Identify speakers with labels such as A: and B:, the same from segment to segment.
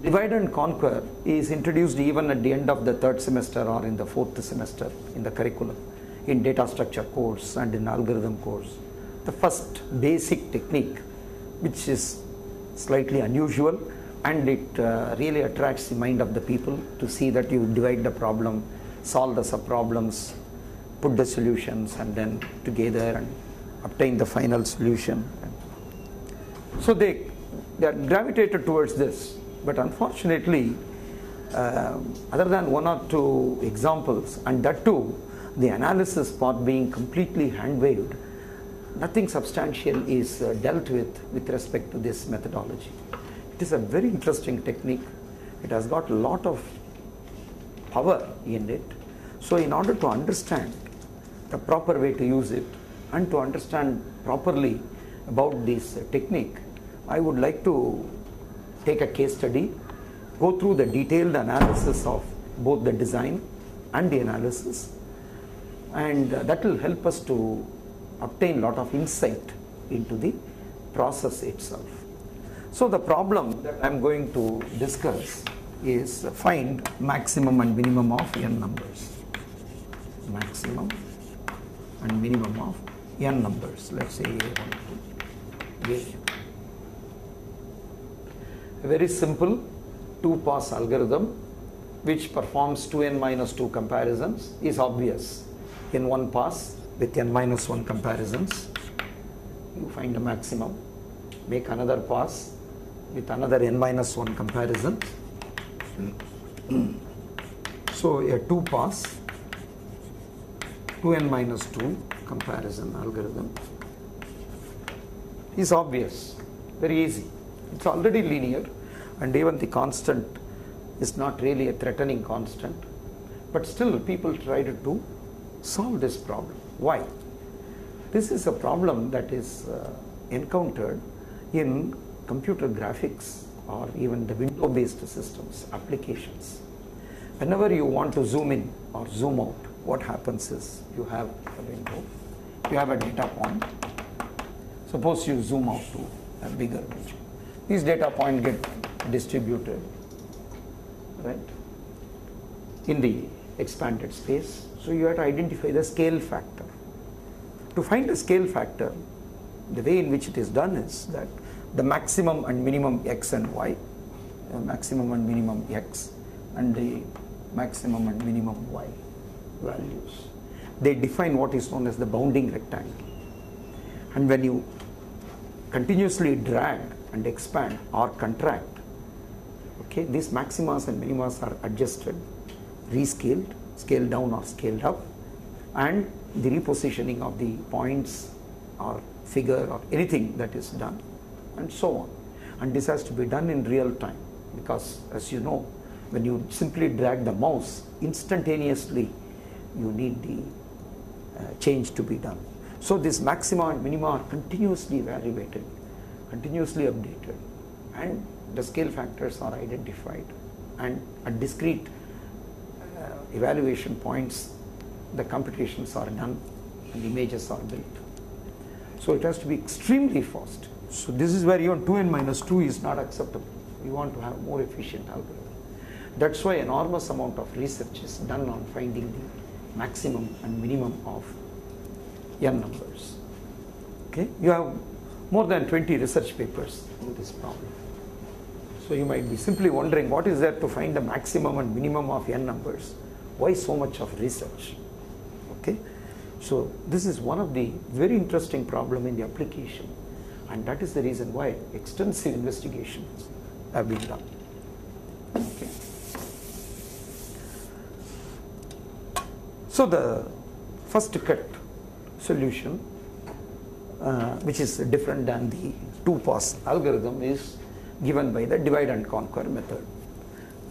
A: Divide and conquer is introduced even at the end of the third semester or in the fourth semester in the curriculum, in data structure course and in algorithm course. The first basic technique, which is slightly unusual, and it really attracts the mind of the people to see that you divide the problem, solve the sub-problems, put the solutions, and then together and obtain the final solution. So they are gravitated towards this. But unfortunately, other than one or two examples, and that too, the analysis part being completely hand-waved, nothing substantial is dealt with respect to this methodology. It is a very interesting technique. It has got a lot of power in it. So in order to understand the proper way to use it and to understand properly about this technique, I would like to take a case study, go through the detailed analysis of both the design and the analysis, and that will help us to obtain a lot of insight into the process itself. So the problem that I am going to discuss is find maximum and minimum of n numbers. Maximum and minimum of n numbers. Let's say A1, a very simple two-pass algorithm which performs 2n minus 2 comparisons is obvious. In one pass with n minus 1 comparisons, you find a maximum. Make another pass with another n minus 1 comparison. So a two-pass 2n minus 2 comparison algorithm is obvious, very easy. It's already linear, and even the constant is not really a threatening constant, but still people try to solve this problem. Why? This is a problem that is encountered in computer graphics or even the window-based systems, applications. Whenever you want to zoom in or zoom out, what happens is you have a window, you have a data point. Suppose you zoom out to a bigger region. These data points get distributed, right, in the expanded space. So you have to identify the scale factor. To find the scale factor, the way in which it is done is that the maximum and minimum x and y, maximum and minimum x, and the maximum and minimum y values, they define what is known as the bounding rectangle. And when you continuously drag and expand or contract, okay, these maximas and minimas are adjusted, rescaled, scaled down or scaled up, and the repositioning of the points or figure or anything that is done, and so on. And this has to be done in real time, because as you know, when you simply drag the mouse, instantaneously you need the change to be done. So this maxima and minima are continuously evaluated, continuously updated, and the scale factors are identified, and at discrete evaluation points the computations are done and images are built. So it has to be extremely fast. So this is where even 2n minus 2 is not acceptable. We want to have more efficient algorithm. That's why enormous amount of research is done on finding the maximum and minimum of n numbers. Okay, you have more than 20 research papers on this problem. So you might be simply wondering, what is there to find the maximum and minimum of n numbers? Why so much of research? Okay, so this is one of the very interesting problem in the application, and that is the reason why extensive investigations have been done. Okay. So the first cut solution, which is different than the two-pass algorithm, is given by the divide and conquer method.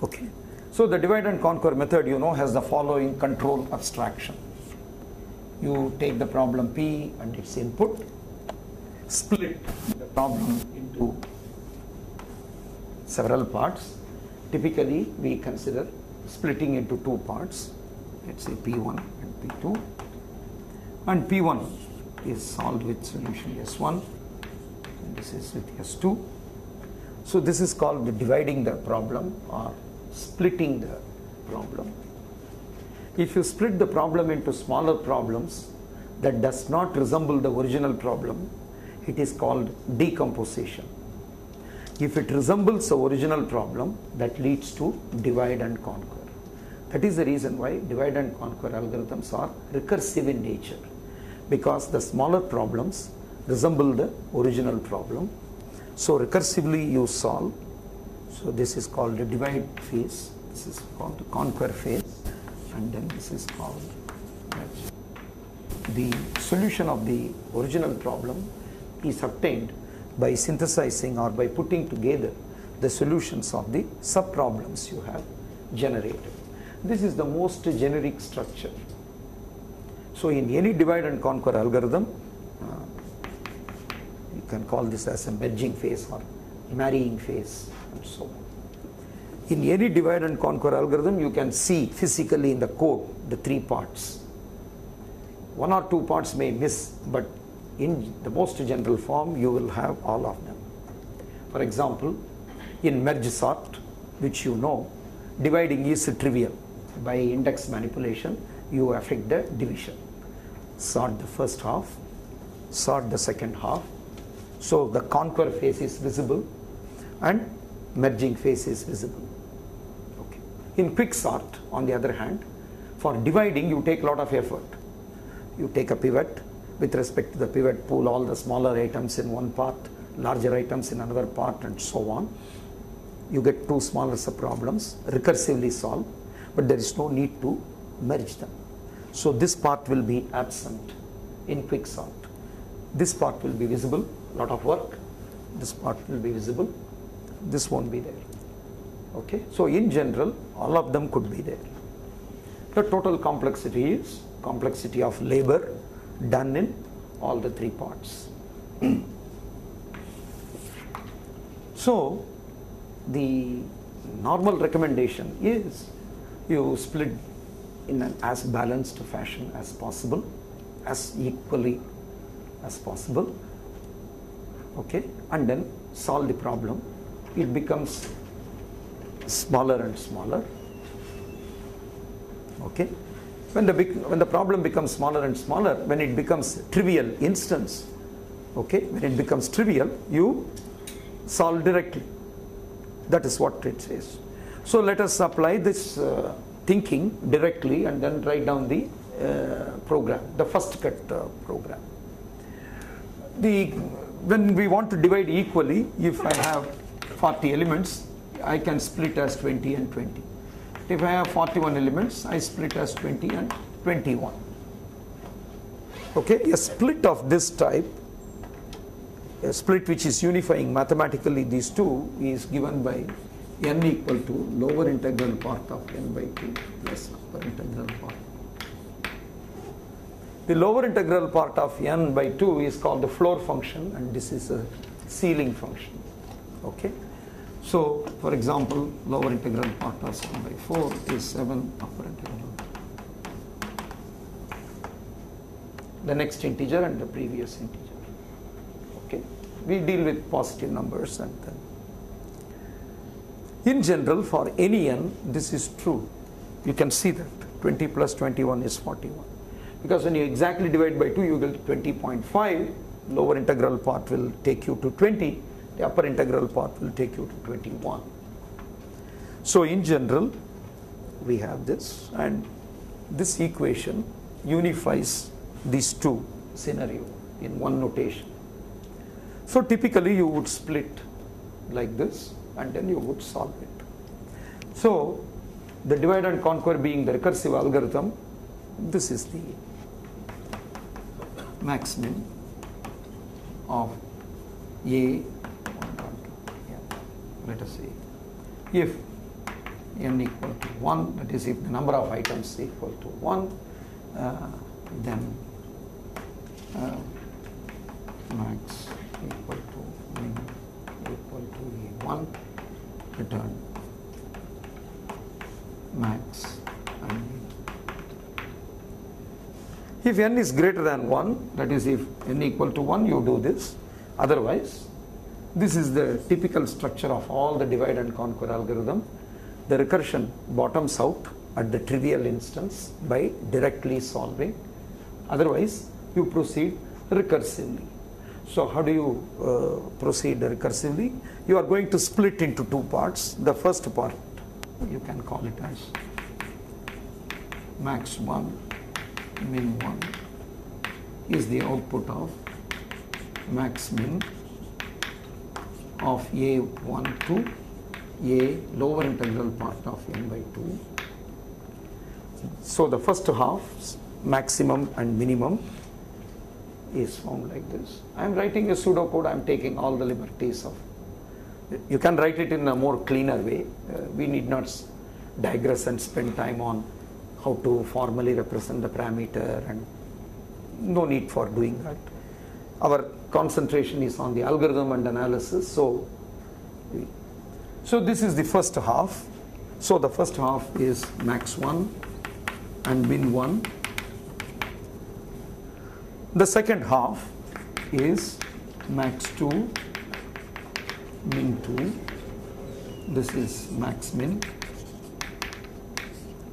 A: Okay. So the divide and conquer method, you know, has the following control abstraction. You take the problem P and its input, split the problem into several parts. Typically, we consider splitting into two parts. Let's say P1 and P2. And P1 is solved with solution S1, and this is with S2. So this is called dividing the problem or splitting the problem. If you split the problem into smaller problems that does not resemble the original problem, it is called decomposition. If it resembles the original problem, that leads to divide and conquer. That is the reason why divide and conquer algorithms are recursive in nature, because the smaller problems resemble the original problem. So recursively you solve. So this is called the divide phase, this is called the conquer phase, and then this is called merge. The solution of the original problem is obtained by synthesizing or by putting together the solutions of the sub-problems you have generated. This is the most generic structure. So in any divide and conquer algorithm, you can call this as a merging phase or marrying phase and so on. In any divide and conquer algorithm, you can see physically in the code the three parts. One or two parts may miss, but in the most general form you will have all of them. For example, in merge sort, which you know, dividing is trivial. By index manipulation you affect the division. Sort the first half, sort the second half. So the conquer phase is visible and merging phase is visible. Okay. In quick sort, on the other hand, for dividing you take a lot of effort. You take a pivot, with respect to the pivot, pull all the smaller items in one part, larger items in another part, and so on. You get two smaller sub-problems, recursively solve, but there is no need to merge them. So this part will be absent in quick sort. This part will be visible, lot of work. This part will be visible, this won't be there. Okay, so in general, all of them could be there. The total complexity is complexity of labor done in all the three parts. So the normal recommendation is you split in an as balanced fashion as possible, as equally as possible, okay, and then solve the problem. It becomes smaller and smaller. Okay, when the problem becomes smaller and smaller, when it becomes trivial instance, okay, when it becomes trivial, you solve directly. That is what it says. So let us apply this thinking directly and then write down the program, the first cut program. When we want to divide equally, if I have 40 elements, I can split as 20 and 20. If I have 41 elements, I split as 20 and 21. Okay, a split of this type, a split which is unifying mathematically these two, is given by n equal to lower integral part of n by 2 plus upper integral part. The lower integral part of n by 2 is called the floor function, and this is a ceiling function. Okay, so for example, lower integral part of 7 by 4 is 7 upper integral, the next integer and the previous integer. Okay, we deal with positive numbers, and then in general for any n this is true. You can see that 20 plus 21 is 41, because when you exactly divide by 2 you get 20.5. lower integral part will take you to 20, the upper integral part will take you to 21. So in general we have this, and this equation unifies these two scenarios in one notation. So typically you would split like this and then you would solve it. So the divide and conquer being the recursive algorithm, this is the max min of A. Let us say if n equal to 1, that is if the number of items is equal to 1, then max equal to min equal to A1, return max and min. If n is greater than 1, that is if n equal to 1, you do this. Otherwise This is the typical structure of all the divide and conquer algorithm. The recursion bottoms out at the trivial instance by directly solving. Otherwise, you proceed recursively. So how do you proceed recursively? You are going to split into two parts. The first part, you can call it as max 1, min 1 is the output of max min of a1 to a lower integral part of n by 2. So the first half, maximum and minimum, is found like this. I am writing a pseudocode. I am taking all the liberties of. You can write it in a more cleaner way. We need not digress and spend time on how to formally represent the parameter, and no need for doing that. Our concentration is on the algorithm and analysis. So this is the first half. So the first half is max 1 and min 1. The second half is max 2, min 2. This is max min.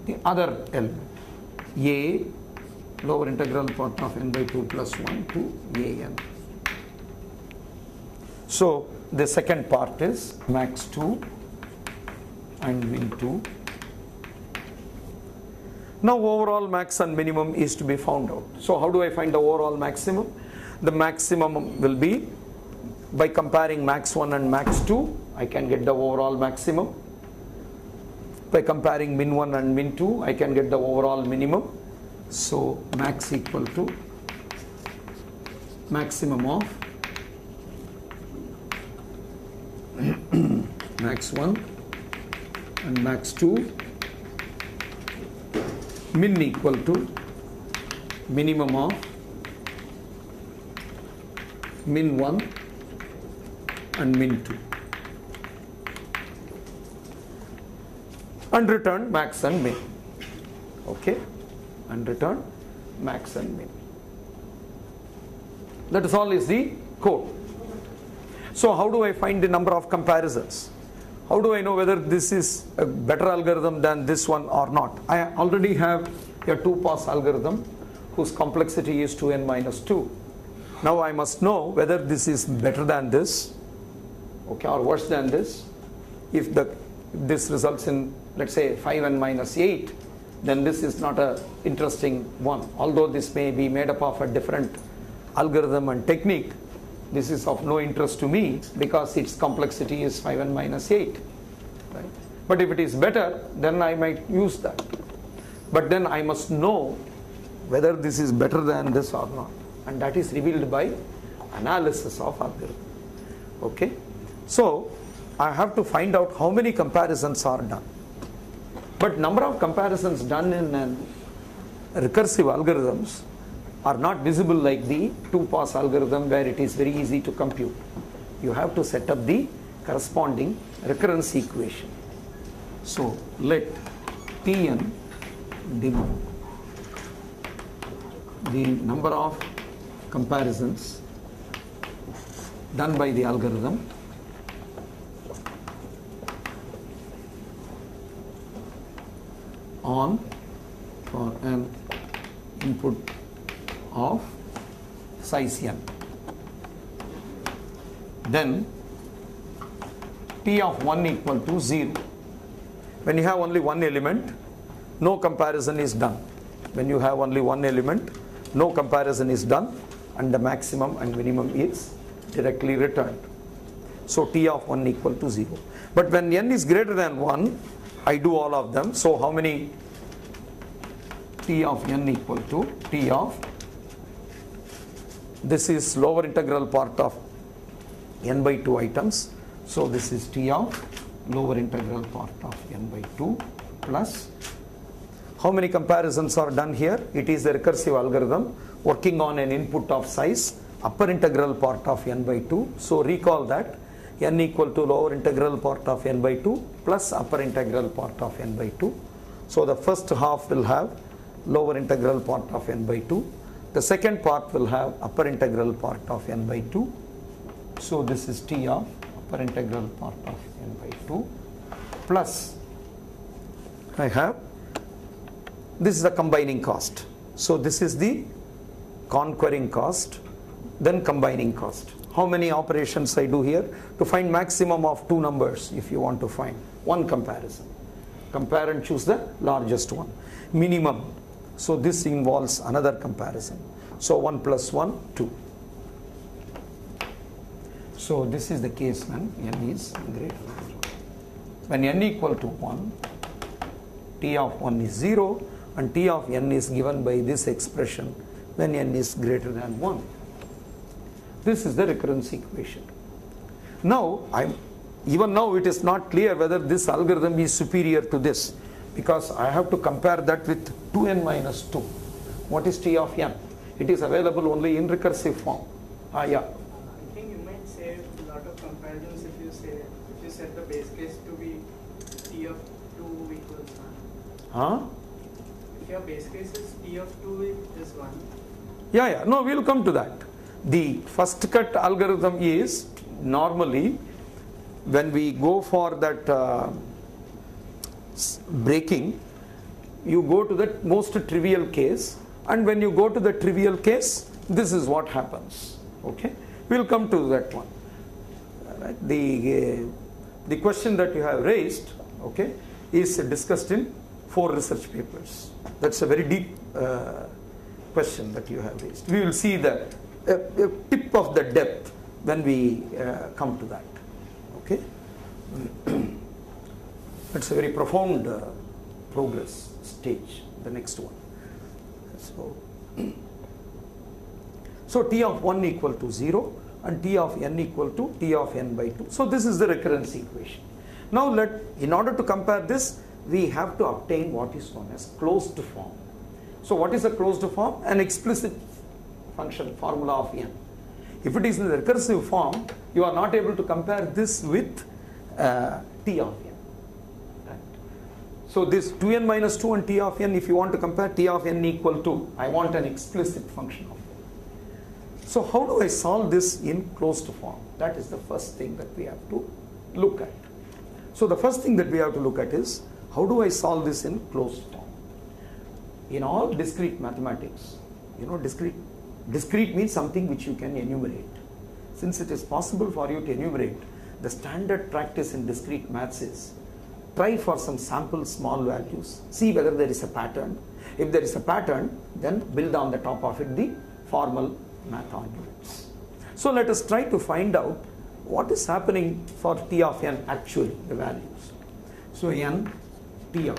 A: The other element, a lower integral part of n by 2 plus 1 to an. So the second part is max 2 and min 2. Now overall max and minimum is to be found out. So how do I find the overall maximum? The maximum will be by comparing max 1 and max 2. I can get the overall maximum. By comparing min 1 and min 2, I can get the overall minimum. So max equal to maximum of max 1 and max 2, min equal to minimum of min 1 and min 2, and return max and min. Okay, and return max and min. That is all is the code. So how do I find the number of comparisons? How do I know whether this is a better algorithm than this one or not? I already have a 2-pass algorithm whose complexity is 2n minus 2. Now I must know whether this is better than this, okay, or worse than this. If this results in, let's say, 5n minus 8, then this is not a interesting one. Although this may be made up of a different algorithm and technique, this is of no interest to me because its complexity is 5n minus 8. Right? But if it is better, then I might use that. But then I must know whether this is better than this or not. And that is revealed by analysis of algorithm. Okay? So I have to find out how many comparisons are done. But number of comparisons done in recursive algorithms are not visible like the 2-pass algorithm where it is very easy to compute. You have to set up the corresponding recurrence equation. So let Tn denote the number of comparisons done by the algorithm on for an input of size n. Then T of 1 equal to 0. When you have only one element, no comparison is done. When you have only one element, no comparison is done, and the maximum and minimum is directly returned. So T of 1 equal to 0. But when n is greater than 1, I do all of them. So how many? T of n equal to T of, this is lower integral part of n by 2 items. So this is T of lower integral part of n by 2 plus, how many comparisons are done here? It is a recursive algorithm working on an input of size upper integral part of n by 2. So recall that n equal to lower integral part of n by 2 plus upper integral part of n by 2. So the first half will have lower integral part of n by 2. The second part will have upper integral part of n by 2. So this is T of upper integral part of n by 2 plus I have, this is the combining cost. So this is the conquering cost, then combining cost. How many operations I do here? To find maximum of two numbers, if you want to find one comparison. Compare and choose the largest one. Minimum. So this involves another comparison. So 1 plus 1, 2. So this is the case when n is greater than 0. When n equal to 1, T of 1 is 0 and T of n is given by this expression when n is greater than 1. This is the recurrence equation. Now, even now it is not clear whether this algorithm is superior to this, because I have to compare that with 2n minus 2. What is T of n? It is available only in recursive form. Yeah.
B: I think you might save a lot of comparisons if you set the base case to be T of 2 equals 1. If your base case is T of 2 is 1.
A: Yeah. No, we'll come to that. The first cut algorithm is normally when we go for that breaking, you go to the most trivial case, and when you go to the trivial case, this is what happens. Okay, we'll come to that one. Right. The question that you have raised, okay, is discussed in 4 research papers. That's a very deep question that you have raised. We will see the tip of the depth when we come to that. Okay, it's a very profound progress stage, the next one. So T of 1 equal to 0 and T of n equal to T of n by 2. So this is the recurrence equation. Now in order to compare this, we have to obtain what is known as closed form. So what is a closed form? An explicit function formula of n. If it is in the recursive form, you are not able to compare this with T of n. Right? So this 2n minus 2 and T of n, if you want to compare T of n equal to, I want an explicit function of n. So how do I solve this in closed form? That is the first thing that we have to look at. So the first thing that we have to look at is, how do I solve this in closed form? In all discrete mathematics, discrete means something which you can enumerate. Since it is possible for you to enumerate, the standard practice in discrete maths is try for some sample small values, see whether there is a pattern. If there is a pattern, then build on the top of it the formal math arguments. So let us try to find out what is happening for T of n actually, the values. So n, T of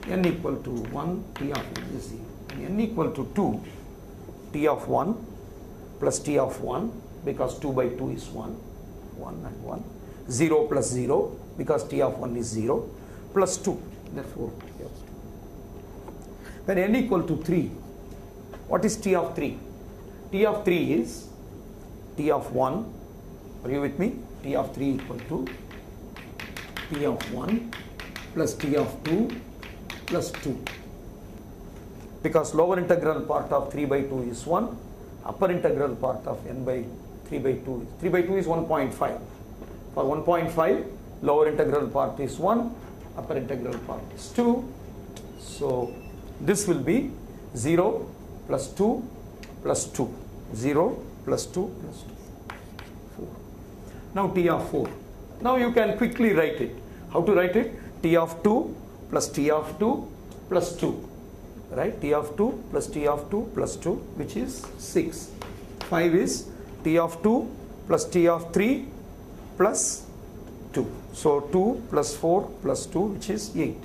A: n equal to 1, T of n is 0. N equal to 2, T of 1 plus T of 1, because 2 by 2 is 1, 1 and 1. 0 plus 0, because T of 1 is 0, plus 2, therefore T of 2. When n equal to 3, what is T of 3? T of 3 is T of 1, are you with me? T of 3 equal to T of 1 plus T of 2 plus 2. Because lower integral part of 3 by 2 is 1, upper integral part of n by 3 by 2 is 3 by 2 is 1.5. For 1.5, lower integral part is 1, upper integral part is 2. So this will be 0 plus 2 plus 2. 0 plus 2 plus 2. 4. Now T of 4. Now you can quickly write it. How to write it? T of 2 plus T of 2 plus 2. Right? T of 2 plus T of 2 plus 2, which is 6. 5 is T of 2 plus T of 3 plus 2. So 2 plus 4 plus 2, which is 8.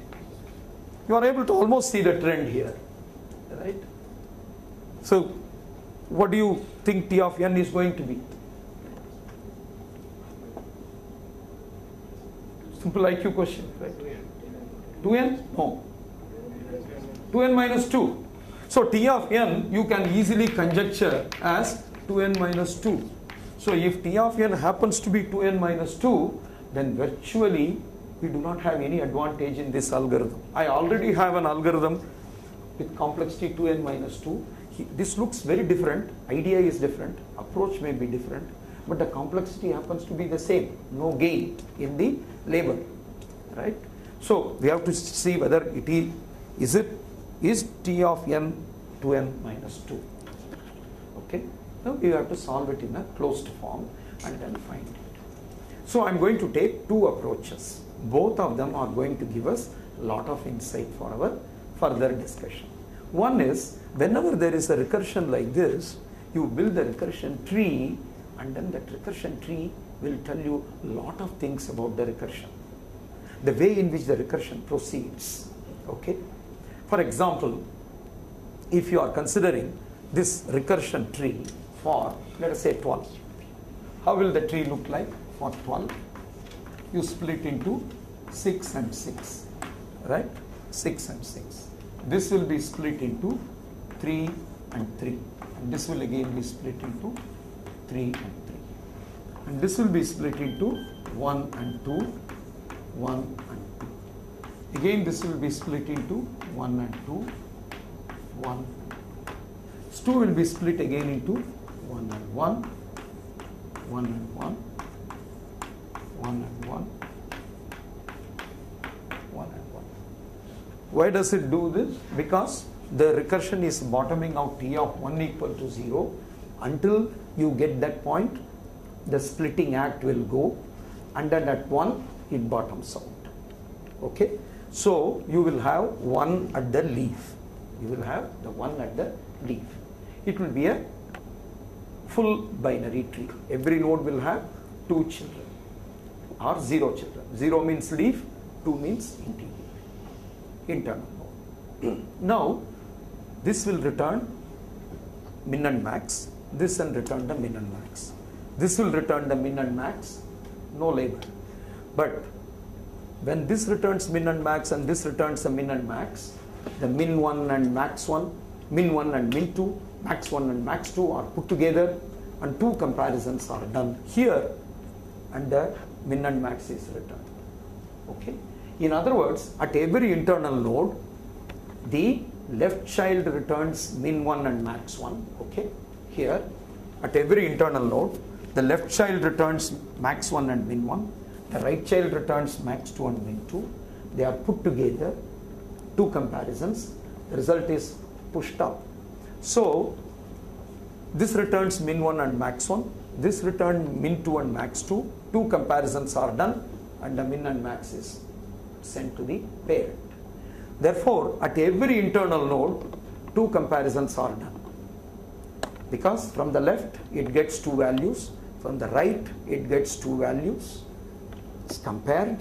A: You are able to almost see the trend here. Right? So what do you think T of n is going to be? Simple IQ question, right? 2n? No. 2n minus 2. So T of n you can easily conjecture as 2n minus 2. So if T of n happens to be 2n minus 2, then virtually we do not have any advantage in this algorithm. I already have an algorithm with complexity 2n minus 2. This looks very different, idea is different, approach may be different, but the complexity happens to be the same, no gain in the labor, right? So we have to see whether it is T of n to n minus 2. Okay, now we have to solve it in a closed form and then find it. So I am going to take two approaches. Both of them are going to give us a lot of insight for our further discussion. One is, whenever there is a recursion like this, you build the recursion tree, and then that recursion tree will tell you a lot of things about the recursion, the way in which the recursion proceeds. Okay, for example, if you are considering this recursion tree for, let us say, 12, how will the tree look like for 12? You split into 6 and 6, right? 6 and 6. This will be split into 3 and 3, and this will again be split into 3 and 3, and this will be split into 1 and 2, 1 and 2. Again this will be split into 1 and 2, 1 and 2. 2 will be split again into 1 and 1, 1 and 1, 1 and 1, 1 and 1. Why does it do this? Because the recursion is bottoming out T of 1 equal to 0. Until you get that point, the splitting act will go, and then at 1 it bottoms out. Okay, so you will have 1 at the leaf. You will have the 1 at the leaf. It will be a full binary tree. Every node will have 2 children or 0 children. 0 means leaf, 2 means internal node. Now this will return min and max. This will return the min and max. This will return the min and max, no label. But when this returns min and max and this returns the min and max, the min 1 and max 1, min 1 and min 2, max 1 and max 2 are put together, and 2 comparisons are done here, and the min and max is returned. Okay. In other words, at every internal node, the left child returns min 1 and max 1. Okay. Here, at every internal node, the left child returns max 1 and min 1. The right child returns max 2 and min 2. They are put together, 2 comparisons. The result is pushed up. So this returns min 1 and max 1. This returns min 2 and max 2. 2 comparisons are done, and the min and max is sent to the parent. Therefore, at every internal node, 2 comparisons are done. Because from the left it gets 2 values, from the right it gets 2 values. It's compared,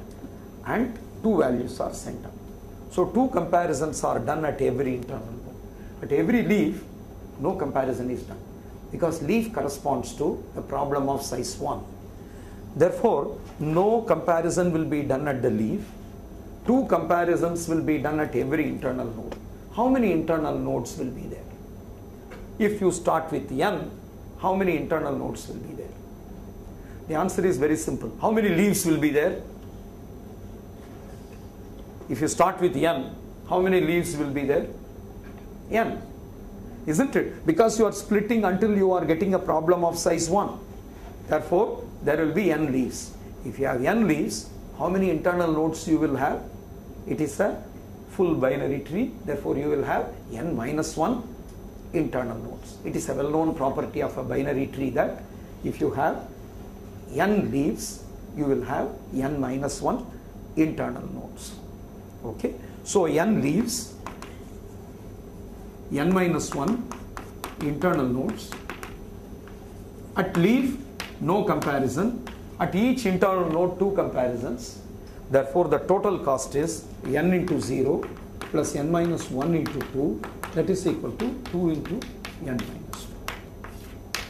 A: and 2 values are sent up. So 2 comparisons are done at every internal node. At every leaf, no comparison is done, because leaf corresponds to the problem of size 1. Therefore, no comparison will be done at the leaf. 2 comparisons will be done at every internal node. How many internal nodes will be there? If you start with n, how many internal nodes will be there? The answer is very simple. How many leaves will be there? If you start with n, how many leaves will be there? N. Isn't it? Because you are splitting until you are getting a problem of size 1. Therefore, there will be n leaves. If you have n leaves, how many internal nodes you will have? It is a full binary tree. Therefore, you will have n minus 1 internal nodes. It is a well-known property of a binary tree that if you have n leaves, you will have n minus 1 internal nodes. Okay. So n leaves, n minus 1 internal nodes. At leaf, no comparison. At each internal node, 2 comparisons. Therefore, the total cost is n into 0 plus n minus 1 into 2, that is equal to 2 into n minus 2.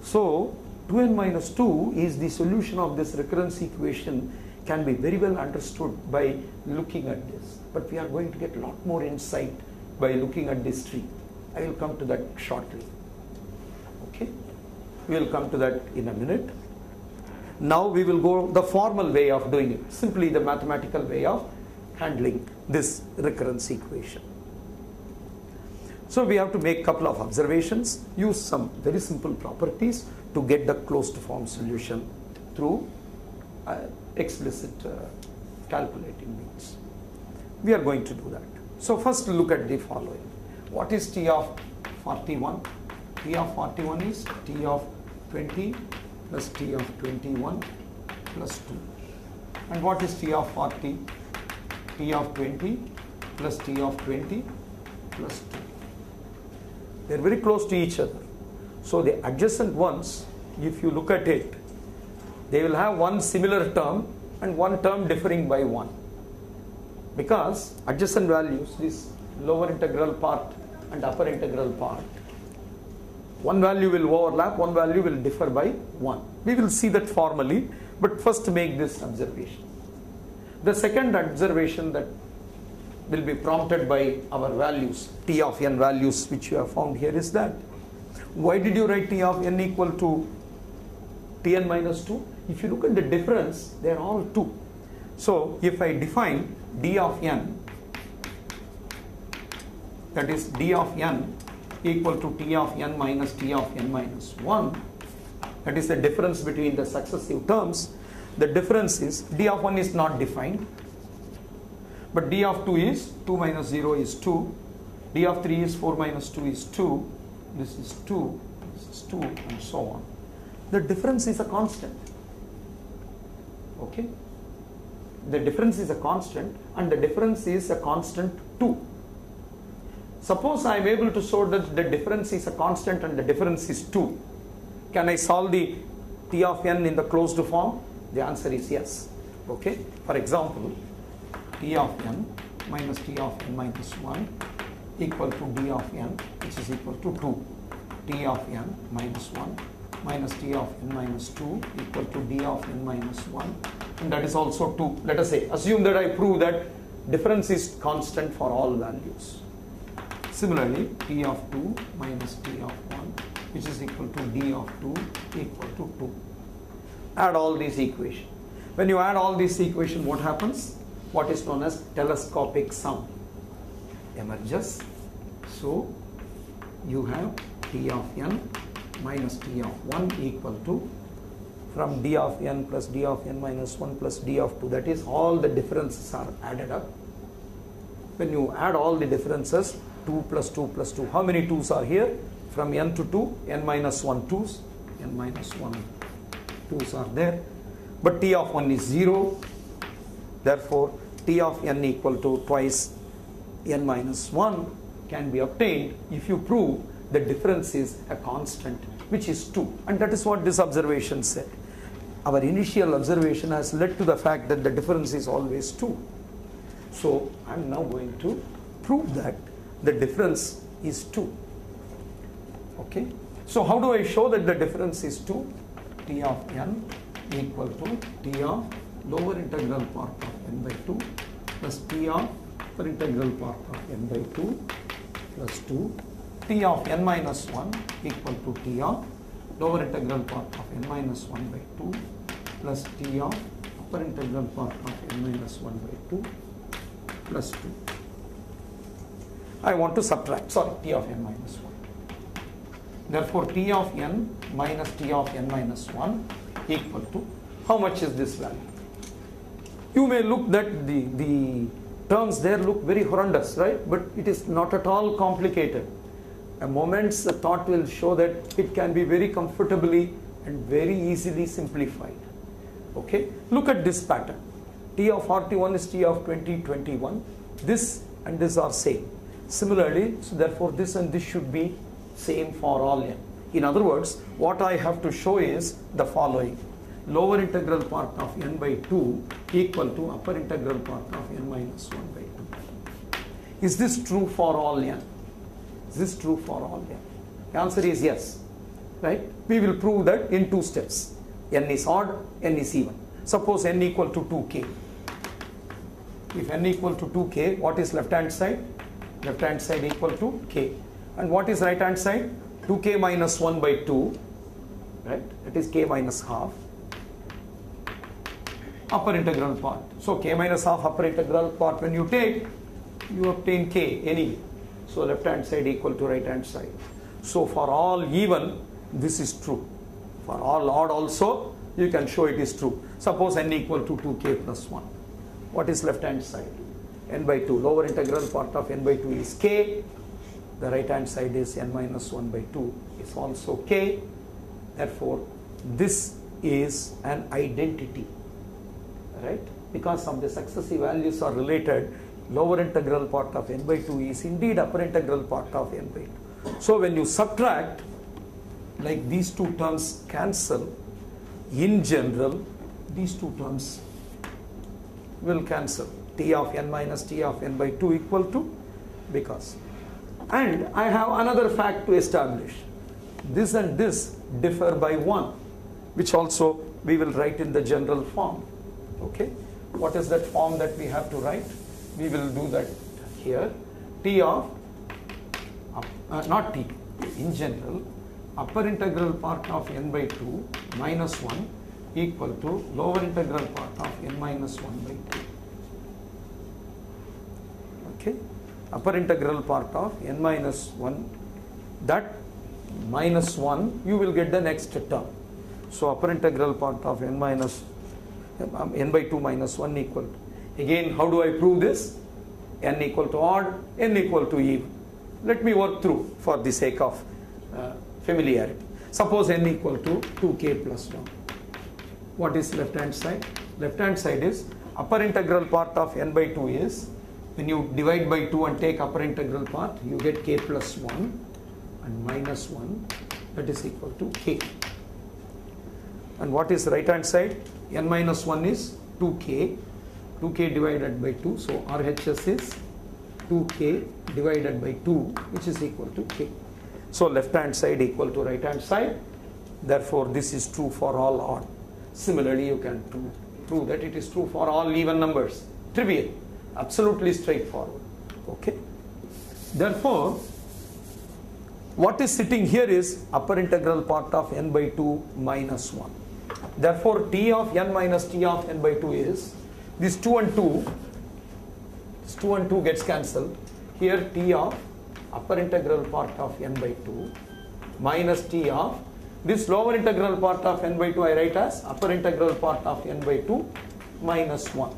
A: So 2n minus 2 is the solution of this recurrence equation, can be very well understood by looking at this. But we are going to get a lot more insight by looking at this tree. I will come to that shortly. Okay, we will come to that in a minute. Now we will go the formal way of doing it, simply the mathematical way of handling this recurrence equation. So we have to make a couple of observations, use some very simple properties to get the closed form solution through explicit calculating means. We are going to do that. So first look at the following. What is T of 41? T of 41 is T of 20 plus T of 21 plus 2. And what is T of 40? T of 20 plus T of 20 plus 2. They are very close to each other. So the adjacent ones, if you look at it, they will have one similar term and one term differing by 1. Because adjacent values, this lower integral part and upper integral part, one value will overlap, one value will differ by 1. We will see that formally, but first make this observation. The second observation that will be prompted by our values, T of n values which you have found here, is that why did you write T of n equal to Tn minus 2? If you look at the difference, they are all 2. So if I define d of n, that is d of n equal to T of n minus T of n minus 1, that is the difference between the successive terms. The difference is d of 1 is not defined, but d of 2 is 2 minus 0 is 2, d of 3 is 4 minus 2 is 2, this is 2, this is 2, and so on. The difference is a constant. Okay? The difference is a constant, and the difference is a constant 2. Suppose I am able to show that the difference is a constant and the difference is 2. Can I solve the T of n in the closed form? The answer is yes. Okay? For example, T of n minus T of n minus 1 equal to d of n, which is equal to 2. T of n minus 1 minus T of n minus 2 equal to d of n minus 1, and that is also 2. Let us say, assume that I prove that difference is constant for all values. Similarly, T of 2 minus T of 1, which is equal to d of 2 equal to 2. Add all these equations. When you add all these equations, what happens? What is known as telescopic sum emerges. So you have T of n minus T of 1 equal to, from d of n plus d of n minus 1 plus d of 2, that is all the differences are added up. When you add all the differences, 2 plus 2 plus 2, how many 2's are here? From n to 2, n minus 1 2's, n minus 1 2's are there, but T of 1 is 0. Therefore, T of n equal to twice n minus 1 can be obtained if you prove the difference is a constant, which is 2. And that is what this observation said. Our initial observation has led to the fact that the difference is always 2. So I am now going to prove that the difference is 2. Okay. So how do I show that the difference is 2? T of n equal to T of lower integral part of n by 2 plus T of upper integral part of n by 2 plus 2. T of n minus 1 equal to T of lower integral part of n minus 1 by 2 plus T of upper integral part of n minus 1 by 2 plus 2. I want to subtract, T of n minus 1. Therefore, T of n minus T of n minus 1 equal to, how much is this value? You may look that the terms there look very horrendous, right? But it is not at all complicated. A moment's thought will show that it can be very comfortably and very easily simplified. Okay? Look at this pattern. T of 41 is T of 20, 21. This and this are same. Similarly, so therefore this and this should be same for all n. In other words, what I have to show is the following. Lower integral part of n by 2 equal to upper integral part of n minus 1 by 2. Is this true for all n? Is this true for all n? The answer is yes. Right? We will prove that in 2 steps. N is odd, n is even. Suppose n equal to 2k. If n equal to 2k, what is left hand side? Left hand side equal to k. And what is right hand side? 2k minus 1 by 2. Right? That is k minus half. Upper integral part. So k minus half upper integral part, when you take, you obtain k anyway. So left hand side equal to right hand side. So for all even, this is true. For all odd also, you can show it is true. Suppose n equal to 2k plus 1. What is left hand side? N by 2. Lower integral part of n by 2 is k. The right hand side is n minus 1 by 2 is also k. Therefore, this is an identity, right? Because of the successive values are related, lower integral part of n by 2 is indeed upper integral part of n by 2. So when you subtract, like these two terms cancel, in general, these two terms will cancel. T of n minus T of n by 2 equal to, because. And I have another fact to establish. This and this differ by 1, which also we will write in the general form. Okay? What is that form that we have to write? We will do that here. T of, not T, in general, upper integral part of n by 2 minus 1 equal to lower integral part of n minus 1 by 2. Okay? Upper integral part of n minus 1, that minus 1, you will get the next term. So upper integral part of n minus n by 2 minus 1 equal to. Again, how do I prove this? N equal to odd, n equal to even. Let me work through for the sake of familiarity. Suppose n equal to 2k plus 1. What is left hand side? Left hand side is upper integral part of n by 2 is, when you divide by 2 and take upper integral part, you get k plus 1 and minus 1, that is equal to k. And what is right hand side? N minus 1 is 2k, 2k divided by 2, so RHS is 2k divided by 2, which is equal to k. So left hand side equal to right hand side, therefore this is true for all odd. Similarly, you can prove that it is true for all even numbers. Trivial, absolutely straightforward. Okay. Therefore, what is sitting here is upper integral part of n by 2 minus 1. Therefore, T of n minus T of n by 2 is, this 2 and 2, this 2 and 2 gets cancelled. Here T of upper integral part of n by 2 minus T of this lower integral part of n by 2 I write as upper integral part of n by 2 minus 1.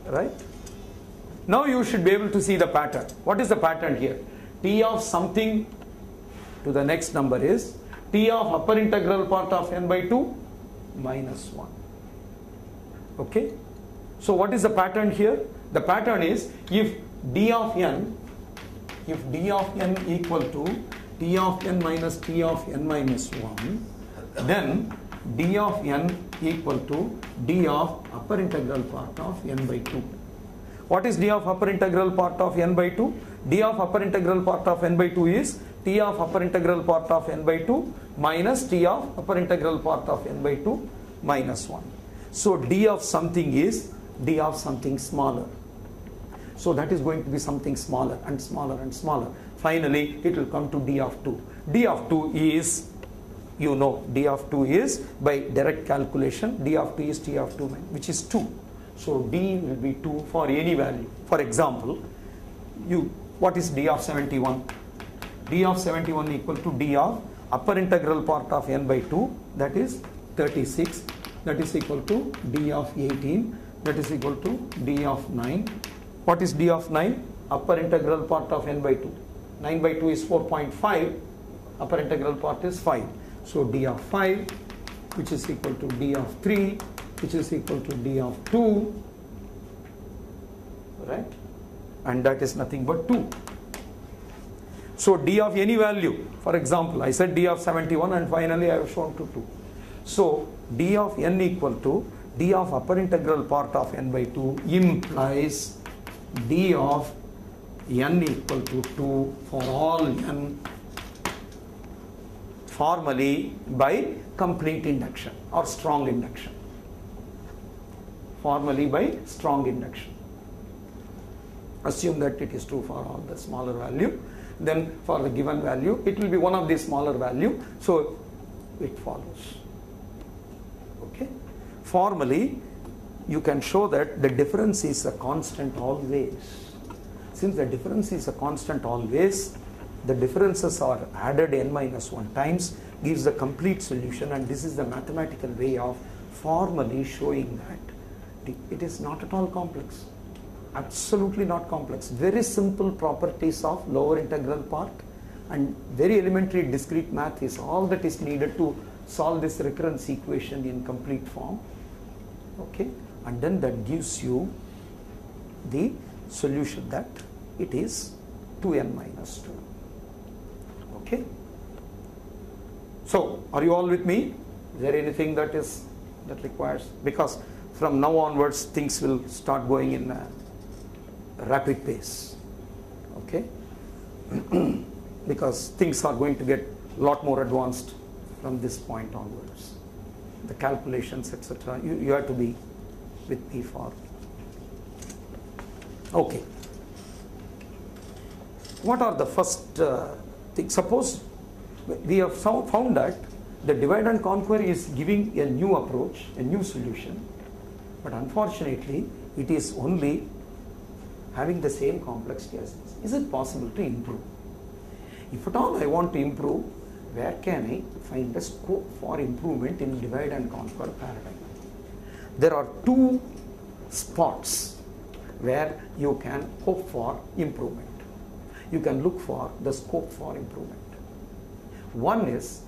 A: Right? Now you should be able to see the pattern. What is the pattern here? T of something to the next number is T of upper integral part of n by 2 minus 1. Okay? So what is the pattern here? The pattern is if d of n equal to T of n minus T of n minus 1, then d of n equal to d of upper integral part of n by 2. What is d of upper integral part of n by 2? D of upper integral part of n by 2 is T of upper integral part of n by 2 minus T of upper integral part of n by 2 minus 1. So d of something is d of something smaller. So that is going to be something smaller and smaller and smaller. Finally, it will come to d of 2. D of 2 is, you know, d of 2 is by direct calculation, d of 2 is T of 2, which is 2. So d will be 2 for any value. For example, what is d of 71? D of 71 equal to d of upper integral part of n by 2, that is 36, that is equal to d of 18, that is equal to d of 9. What is d of 9? Upper integral part of n by 2. 9 by 2 is 4.5, upper integral part is 5. So d of 5, which is equal to d of 3, which is equal to d of 2, right? And that is nothing but 2. So d of any value, for example, I said d of 71 and finally I have shown to 2. So d of n equal to d of upper integral part of n by 2 implies d of n equal to 2 for all n, formally by complete induction or strong induction. Formally by strong induction. Assume that it is true for all the smaller value. Then for the given value, it will be one of the smaller value. So it follows. Okay. Formally, you can show that the difference is a constant always. Since the difference is a constant always, the differences are added n minus 1 times, gives the complete solution, and this is the mathematical way of formally showing that it is not at all complex. Absolutely not complex. Very simple properties of lower integral part, and very elementary discrete math is all that is needed to solve this recurrence equation in complete form. Okay, and then that gives you the solution that it is 2n minus 2. Okay, so are you all with me? Is there anything that requires, because from now onwards things will start going in a rapid pace. Okay, because things are going to get a lot more advanced from this point onwards. The calculations, etc. You have to be with me for. Okay. What are the first things? Suppose we have found that the divide and conquer is giving a new approach, a new solution, but unfortunately it is only having the same complexity as this. Is it possible to improve? If at all I want to improve, where can I find the scope for improvement in divide and conquer paradigm? There are two spots where you can hope for improvement. You can look for the scope for improvement. One is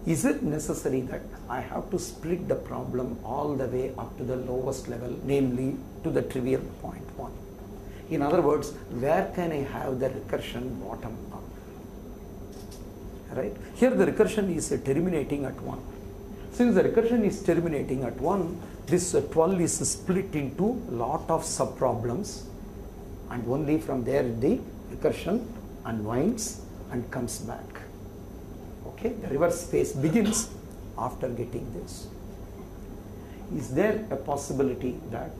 A: it necessary that I have to split the problem all the way up to the lowest level, namely to the trivial point 1? In other words, where can I have the recursion bottom up? Right? Here the recursion is terminating at 1. Since the recursion is terminating at 1, this 12 is split into lot of subproblems, and only from there the recursion unwinds and comes back. Okay, the reverse phase begins after getting this. Is there a possibility that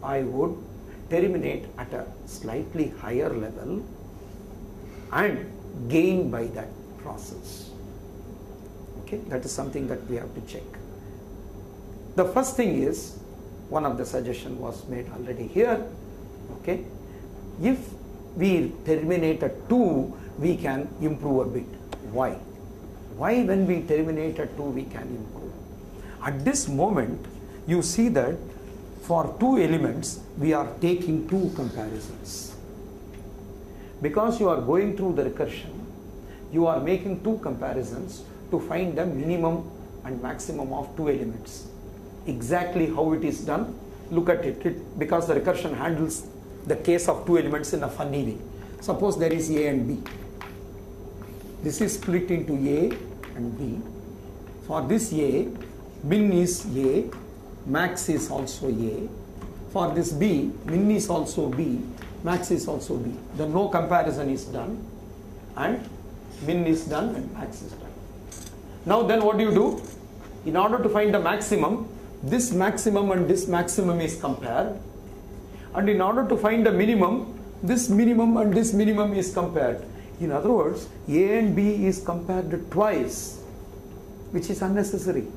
A: I would terminate at a slightly higher level and gain by that process? Okay, that is something that we have to check. The first thing is, one of the suggestion was made already here. Okay, if we terminate at 2, we can improve a bit. Why? Why when we terminate at 2 we can improve? At this moment, you see that for 2 elements, we are taking 2 comparisons. Because you are going through the recursion, you are making 2 comparisons to find the minimum and maximum of 2 elements. Exactly how it is done, look at it, because the recursion handles the case of 2 elements in a funny way. Suppose there is A and B. This is split into A and B. For this A, min is A, max is also A. For this B, min is also B, max is also B. Then no comparison is done, and min is done and max is done. Now then what do? In order to find the maximum, this maximum and this maximum is compared, and in order to find the minimum, this minimum and this minimum is compared. In other words, A and B is compared twice, which is unnecessary.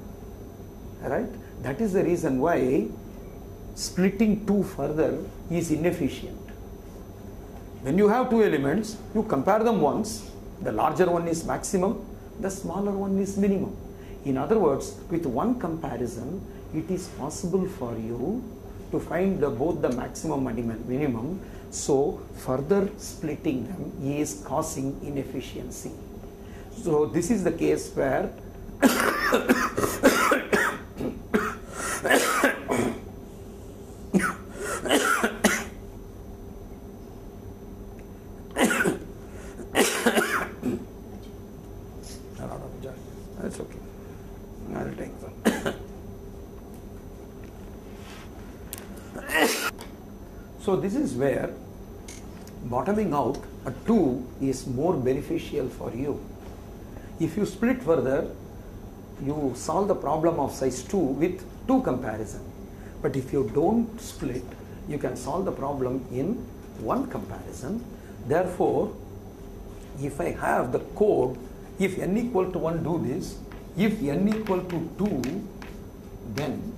A: Right? That is the reason why splitting 2 further is inefficient. When you have 2 elements, you compare them once. The larger one is maximum, the smaller one is minimum. In other words, with one comparison, it is possible for you to find both the maximum and minimum. So further splitting them is causing inefficiency. So this is the case where that's okay. I'll take that. So this is where bottoming out at 2 is more beneficial for you. If you split further, you solve the problem of size 2 with 2 comparison. But if you don't split, you can solve the problem in 1 comparison. Therefore, if I have the code, if n equal to 1, do this. If n equal to 2, then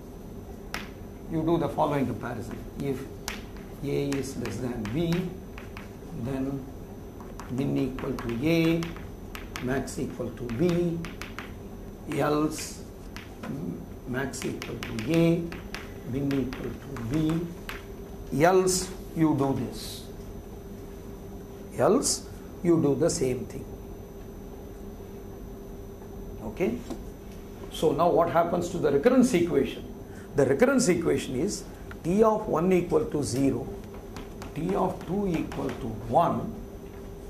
A: you do the following comparison. If A is less than B, then min equal to A, max equal to B, else max equal to A, min equal to B, else you do this. Else you do the same thing. Okay? So now what happens to the recurrence equation? The recurrence equation is T of 1 equal to 0, T of 2 equal to 1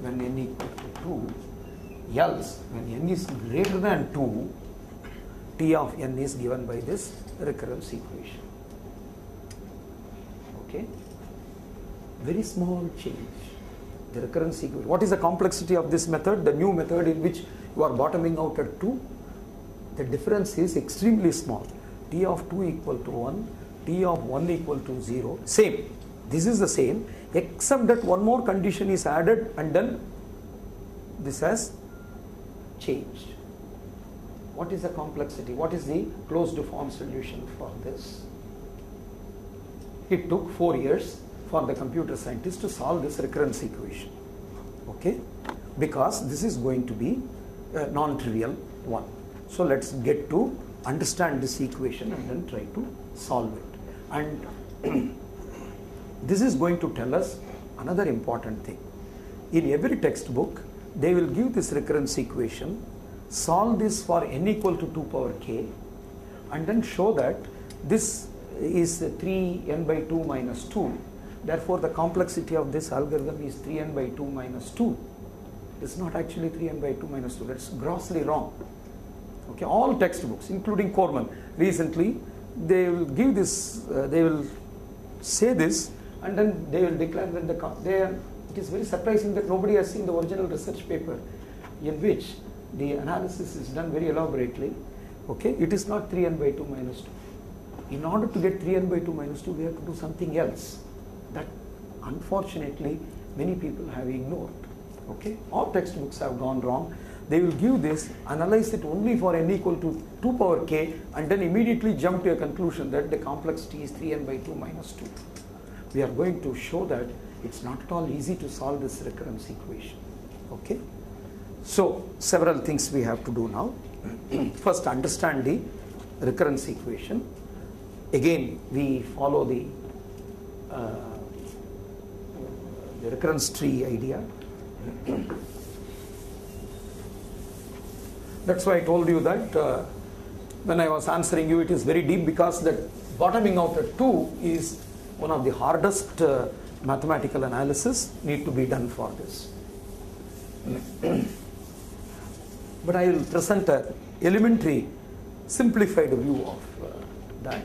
A: when n equal to 2, else when n is greater than 2, T of n is given by this recurrence equation. Okay? Very small change. The recurrence equation. What is the complexity of this method? The new method in which you are bottoming out at 2, the difference is extremely small. T of 2 equal to 1, T of 1 equal to 0, same. This is the same, except that one more condition is added and then this has changed. What is the complexity? What is the closed form solution for this? It took 4 years for the computer scientists to solve this recurrence equation. Okay? Because this is going to be a non-trivial one. So let's get to understand this equation and then try to solve it. And this is going to tell us another important thing. In every textbook, they will give this recurrence equation, solve this for n equal to 2 power k, and then show that this is 3n by 2 minus 2. Therefore, the complexity of this algorithm is 3n by 2 minus 2. It's not actually 3n by 2 minus 2. That's grossly wrong. Okay, all textbooks, including Corman, recently they will give this, they will say this, and then they will declare that it is very surprising that nobody has seen the original research paper in which the analysis is done very elaborately. Okay, it is not 3n by 2 minus 2. In order to get 3n by 2 minus 2, we have to do something else that unfortunately many people have ignored. Okay, all textbooks have gone wrong. They will give this, analyze it only for n equal to 2 power k, and then immediately jump to a conclusion that the complexity is 3n by 2 minus 2. We are going to show that it's not at all easy to solve this recurrence equation. Okay? So, several things we have to do now. First, understand the recurrence equation. Again, we follow the recurrence tree idea. That's why I told you that when I was answering you, it is very deep, because that bottoming out at 2 is one of the hardest mathematical analysis need to be done for this. But I will present an elementary simplified view of that.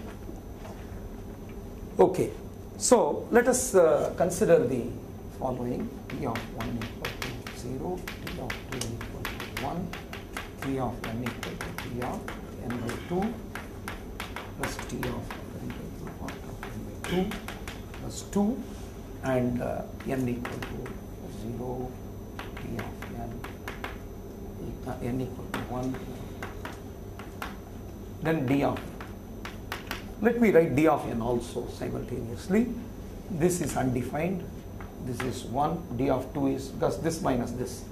A: Okay, so let us consider the following: T of 1 equal to 0, T of 2 equal to 1, T of n equal to T of n by 2 plus T of n by 2 plus 2, and n equal to 0, T of n equal to 1, then D of. Let me write D of n also simultaneously. This is undefined. This is 1. D of 2 is, because this minus this.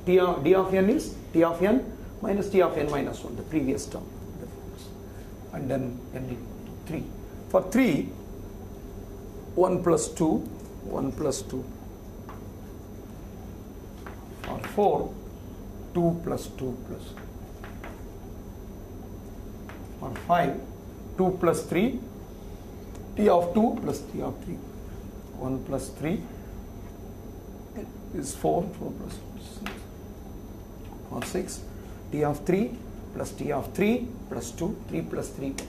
A: D of n is T of n minus T of n minus 1, the previous term. And then n equal to 3. For 3, 1 plus 2, 1 plus 2. For 4, 2 plus 2 plus. For 5, 2 plus 3, T of 2 plus T of 3. 1 plus 3 is 4, 4 plus 6. For 6, T of 3 plus T of 3 plus 2, 3 plus 3 plus.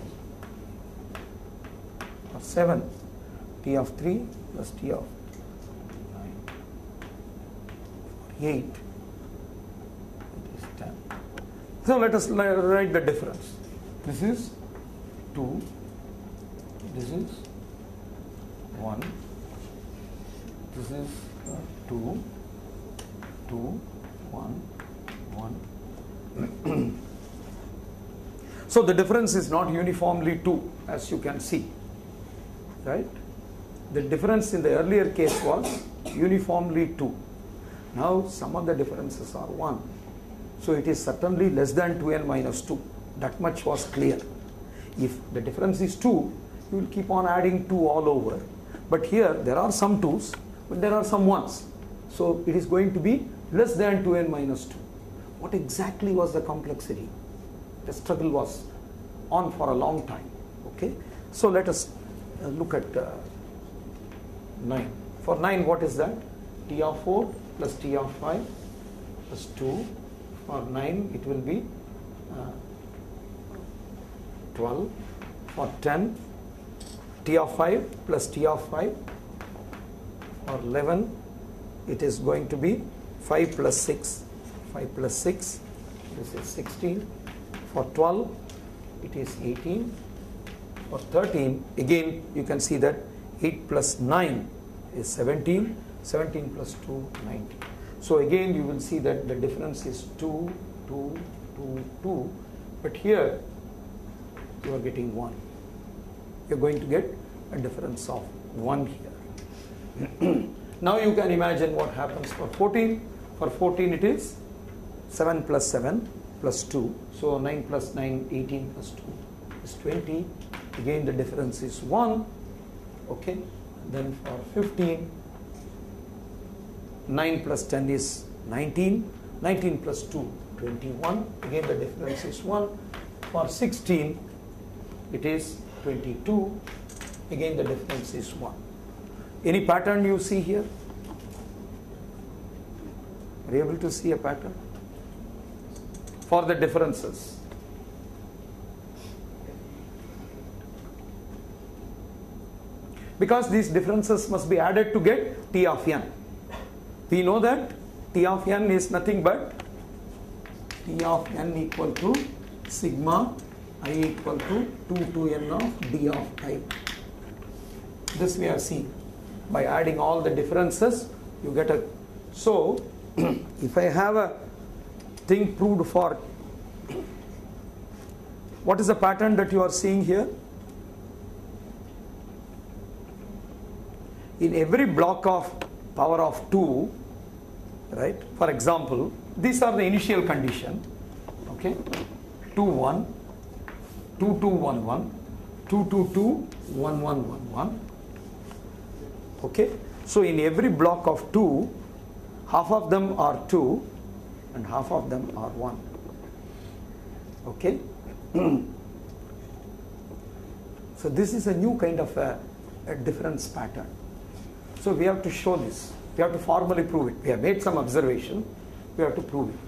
A: For 7, T of 3 plus T of 9. For 8, it is 10. So let us write the difference. This is 2, this is 1, this is 2, 2, 1, 1. So the difference is not uniformly 2, as you can see, right? The difference in the earlier case was uniformly 2. Now some of the differences are 1. So it is certainly less than 2n minus 2. That much was clear. If the difference is 2, you will keep on adding 2 all over. But here there are some 2's, but there are some 1's. So it is going to be less than 2n minus 2. What exactly was the complexity? The struggle was on for a long time. Okay, so let us look at 9. For 9, what is that? T of 4 plus T of 5 plus 2. For 9, it will be 12. For 10, T of 5 plus T of 5. For 11, it is going to be 5 plus 6. 5 plus 6, this is 16. For 12, it is 18. For 13, again you can see that 8 plus 9 is 17. 17 plus 2, 19. So again you will see that the difference is 2, 2, 2, 2. But here you are getting 1. You are going to get a difference of 1 here. Now you can imagine what happens for 14. For 14 it is 7 plus 7 plus 2. So 9 plus 9, 18 plus 2 is 20. Again the difference is 1. Okay. Then for 15, 9 plus 10 is 19. 19 plus 2, 21. Again the difference is 1. For 16, it is 22. Again the difference is 1. Any pattern you see here? Are you able to see a pattern for the differences? Because these differences must be added to get T of n. We know that T of n is nothing but T of n equal to sigma I equal to 2 to n of d of I. This we have seen. By adding all the differences, you get a... So, if I have a thing proved for... What is the pattern that you are seeing here? In every block of power of 2, right? For example, these are the initial condition. Okay? 2, 1, 2, 2, 1, 1, 2, 2, 2, 1, 1, 1, 1. Okay? So in every block of 2, half of them are 2 and half of them are 1. Okay? So this is a new kind of a difference pattern. So we have to show this. We have to formally prove it. We have made some observation. We have to prove it.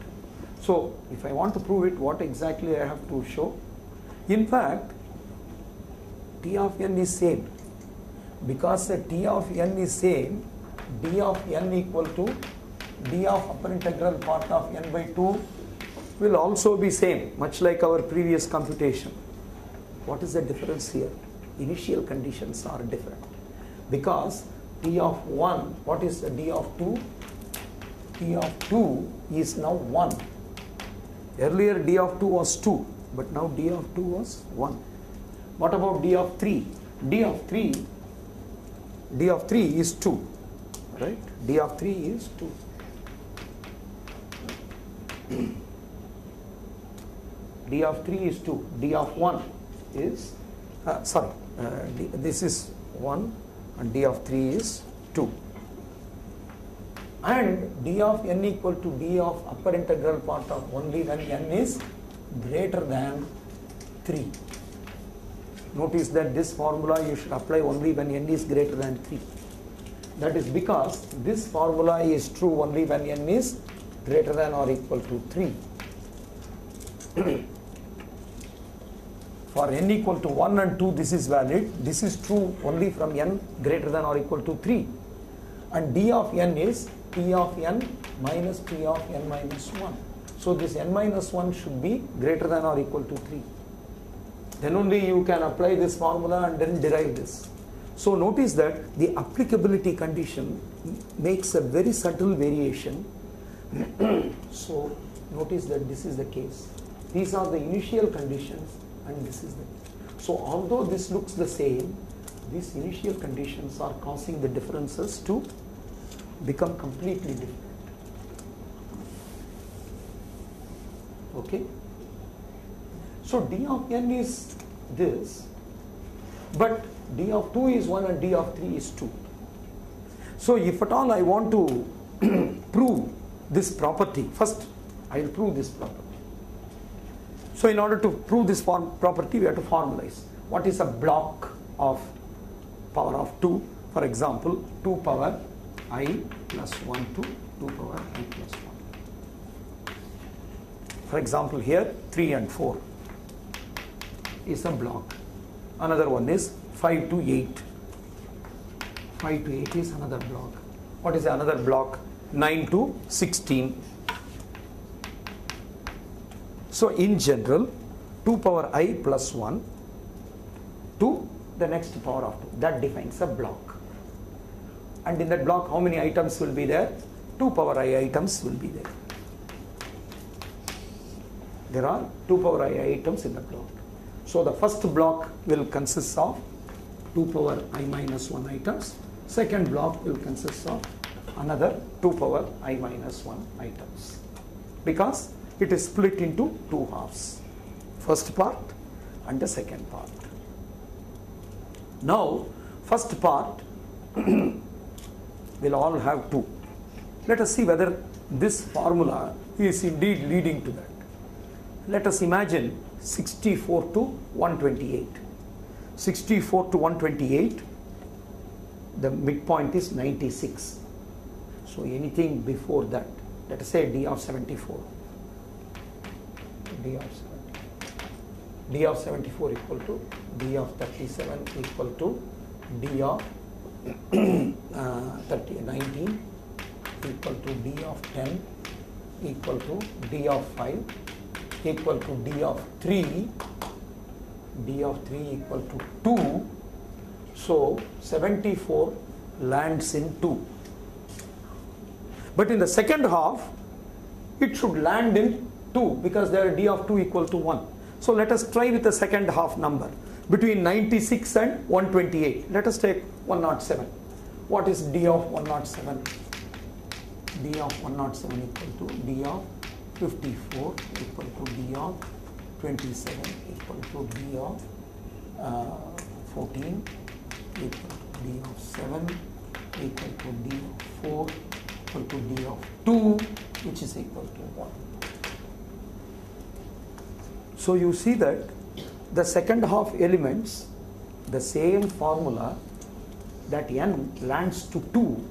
A: So if I want to prove it, what exactly I have to show? In fact, T of n is same. Because the T of n is same, d of n equal to d of upper integral part of n by 2 will also be same, much like our previous computation. What is the difference here? Initial conditions are different. Because T of 1, what is the d of 2? T of 2 is now 1. Earlier d of 2 was 2, but now d of 2 was 1. What about d of 3? D of 3 is 2, right? D of 3 is 2. D of 3 is 2. D of 1 is, this is 1 and d of 3 is 2. And d of n equal to d of upper integral part of only when n is greater than 3. Notice that this formula you should apply only when n is greater than 3. That is because this formula is true only when n is greater than or equal to 3. For n equal to 1 and 2, this is valid. This is true only from n greater than or equal to 3. And d of n is t of n minus t of n minus 1. So this n minus 1 should be greater than or equal to 3. Then only you can apply this formula and then derive this. So notice that the applicability condition makes a very subtle variation. So notice that this is the case. These are the initial conditions and this is the... So although this looks the same, these initial conditions are causing the differences to become completely different. Okay? So d of n is this, but d of 2 is 1 and d of 3 is 2. So if at all I want to prove this property, first I will prove this property. So in order to prove this property, we have to formalize. What is a block of power of 2? For example, 2 power I plus 1 to 2 power I plus 1. For example, here 3 and 4 is a block. Another one is 5 to 8. 5 to 8 is another block. What is another block? 9 to 16. So in general, 2 power I plus 1 to the next power of 2. That defines a block. And in that block, how many items will be there? 2 power I items will be there. There are 2 power I items in the block. So the first block will consist of 2 power I minus 1 items. Second block will consist of another 2 power I minus 1 items. Because it is split into 2 halves. First part and the second part. Now, first part will all have 2. Let us see whether this formula is indeed leading to that. Let us imagine 64 to 128. 64 to 128, the midpoint is 96. So anything before that, let us say d of 74. D of 74 equal to d of 37 equal to d of 19 equal to d of 10 equal to d of 5 equal to d of 3, d of 3 equal to 2. So 74 lands in 2. But in the second half, it should land in 2 because there d of 2 equal to 1. So let us try with the second half number. Between 96 and 128, let us take 107. What is d of 107? D of 107 equal to d of 54 equal to d of 27 equal to d of 14 equal to d of 7 equal to d of 4 equal to d of 2, which is equal to 1. So you see that the second half elements, the same formula, that n lands to 2,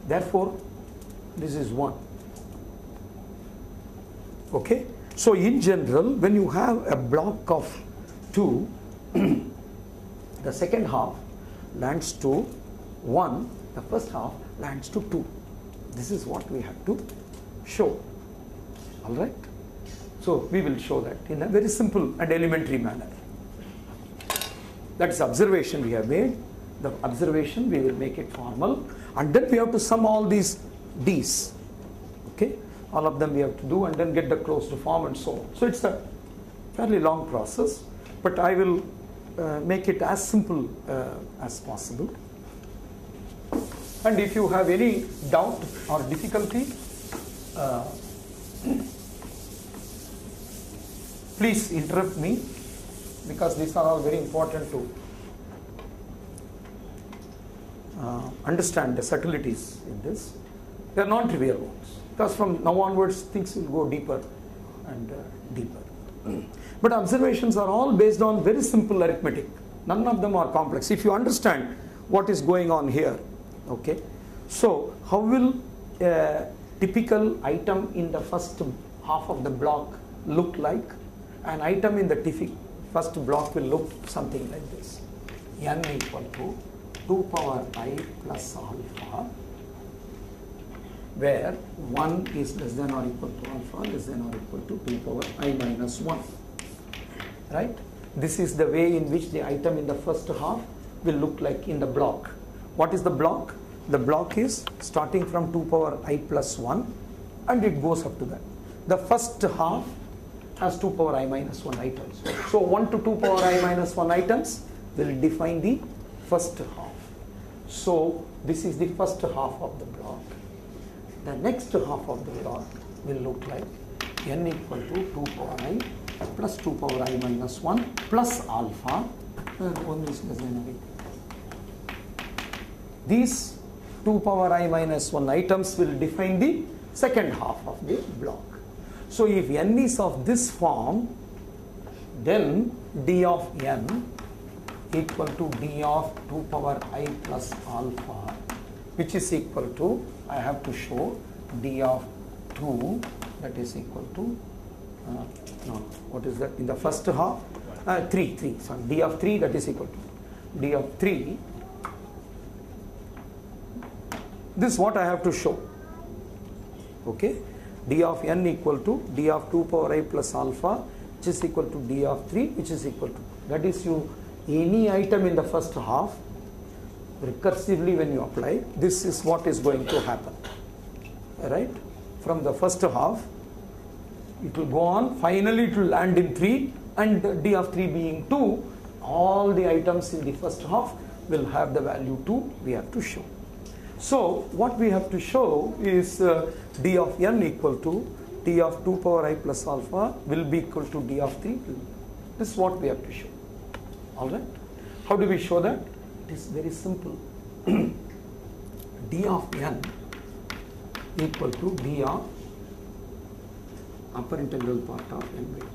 A: therefore this is 1. Okay? So in general, when you have a block of 2, the second half lands to 1, the first half lands to 2. This is what we have to show. Alright? So we will show that in a very simple and elementary manner. That is observation we have made. The observation we will make it formal, and then we have to sum all these d's. Okay? All of them we have to do and then get the closed form and so on. So it's a fairly long process, but I will make it as simple as possible. And if you have any doubt or difficulty, please interrupt me, because these are all very important to understand the subtleties in this. They are non-trivial ones, because from now onwards things will go deeper and deeper. But observations are all based on very simple arithmetic. None of them are complex. If you understand what is going on here, okay. So how will a typical item in the first half of the block look like? An item in the first block will look something like this. N equal to 2 power I plus alpha, where 1 is less than or equal to alpha, less than or equal to 2 power I minus 1. Right? This is the way in which the item in the first half will look like in the block. What is the block? The block is starting from 2 power I plus 1 and it goes up to that. The first half has 2 power I minus 1 items. So 1 to 2 power I minus 1 items will define the first half. So this is the first half of the block. The next half of the block will look like n equal to 2 power I plus 2 power I minus 1 plus alpha. 1 is less than or equal. These 2 power I minus 1 items will define the second half of the block. So if n is of this form, then d of n equal to d of 2 power I plus alpha, which is equal to, I have to show d of 2, that is equal to, what is that in the first half? 3, sorry, d of 3, that is equal to d of 3. This is what I have to show. Okay, d of n equal to d of 2 power I plus alpha, which is equal to d of 3, which is equal to, that is, you any item in the first half, recursively when you apply, this is what is going to happen. Right? From the first half, it will go on, finally it will land in 3, and d of 3 being 2, all the items in the first half will have the value 2 we have to show. So what we have to show is d of n equal to d of 2 power I plus alpha will be equal to d of 3. This is what we have to show. Alright? How do we show that? It is very simple. d of n equal to d of upper integral part of n by 2,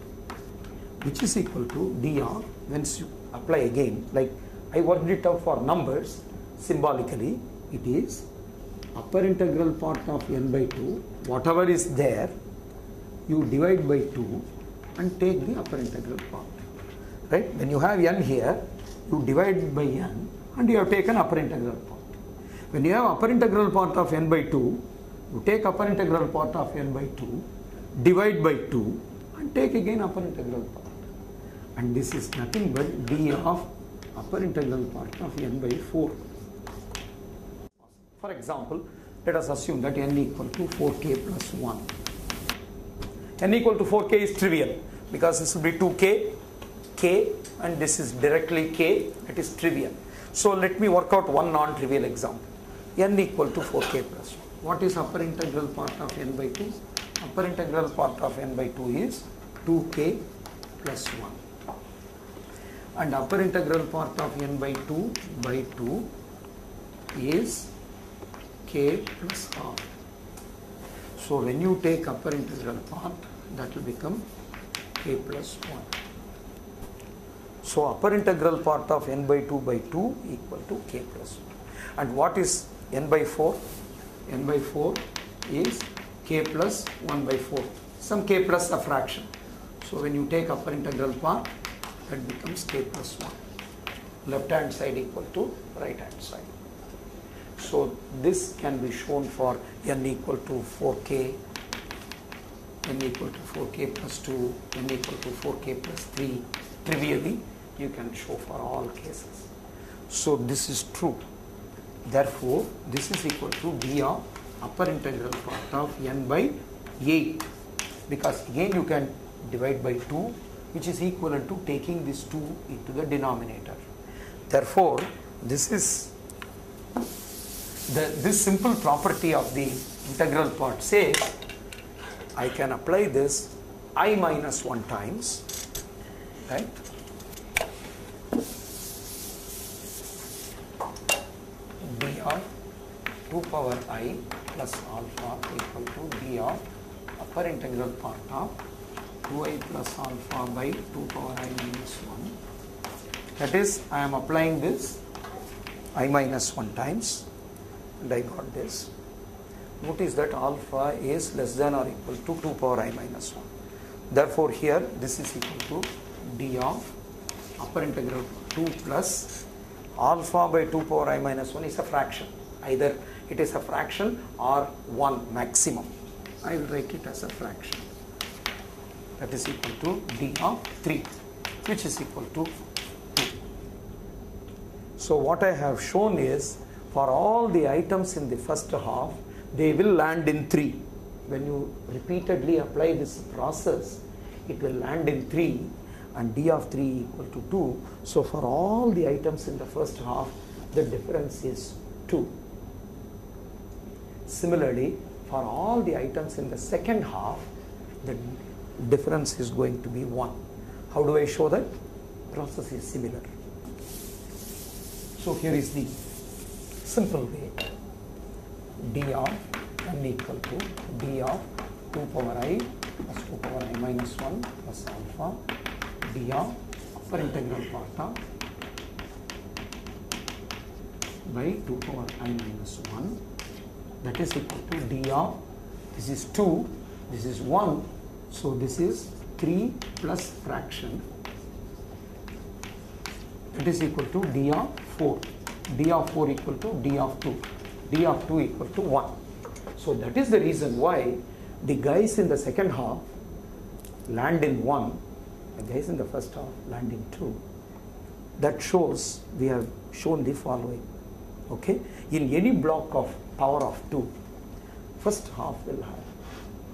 A: which is equal to d of, once you apply again, like I worked it out for numbers, symbolically, it is upper integral part of n by 2, whatever is there, you divide by 2 and take the upper integral part. Right? When you have n here, you divide by n and you have taken upper integral part. When you have upper integral part of n by 2, you take upper integral part of n by 2, divide by 2 and take again upper integral part. And this is nothing but d of upper integral part of n by 4. For example, let us assume that n equal to 4k plus 1. N equal to 4k is trivial because this will be 2k, k, and this is directly k, it is trivial. So let me work out one non-trivial example. N equal to 4k plus 1. What is upper integral part of n by 2? Upper integral part of n by 2 is 2k plus 1. And upper integral part of n by 2 is k plus half. So when you take upper integral part, that will become k plus 1. So upper integral part of n by 2 equal to k plus 1. And what is n by 4? N by 4 is k plus 1 by 4. Some k plus a fraction. So when you take upper integral part, that becomes k plus 1. Left hand side equal to right hand side. So this can be shown for n equal to 4k, n equal to 4k plus 2, n equal to 4k plus 3. Trivially, you can show for all cases. So this is true. Therefore, this is equal to d of upper integral part of n by 8. Because again you can divide by 2, which is equivalent to taking this 2 into the denominator. Therefore, this is this simple property of the integral part says I can apply this I minus 1 times, right? d of 2 power I plus alpha equal to d of upper integral part of 2i plus alpha by 2 power I minus 1. That is, I am applying this I minus 1 times, and I got this. Notice that alpha is less than or equal to 2 power I minus 1. Therefore, here this is equal to d of upper integral 2 plus alpha by 2 power I minus 1 is a fraction. Either it is a fraction or 1 maximum. I will write it as a fraction. That is equal to d of 3, which is equal to 2. So what I have shown is, for all the items in the first half, they will land in 3. When you repeatedly apply this process, it will land in 3, and d of 3 equal to 2. So for all the items in the first half, the difference is 2. Similarly, for all the items in the second half, the difference is going to be 1. How do I show that? Process is similar. So here is the simple way. D of n equal to d of 2 power I plus 2 power I minus 1 plus alpha d of upper integral part of by 2 power I minus 1, that is equal to d of, this is 2, this is 1, so this is 3 plus fraction, that is equal to d of 4. D of 4 equal to d of 2. D of 2 equal to 1. So that is the reason why the guys in the second half land in 1, the guys in the first half land in 2. That shows, we have shown the following. Okay, in any block of power of 2, first half will have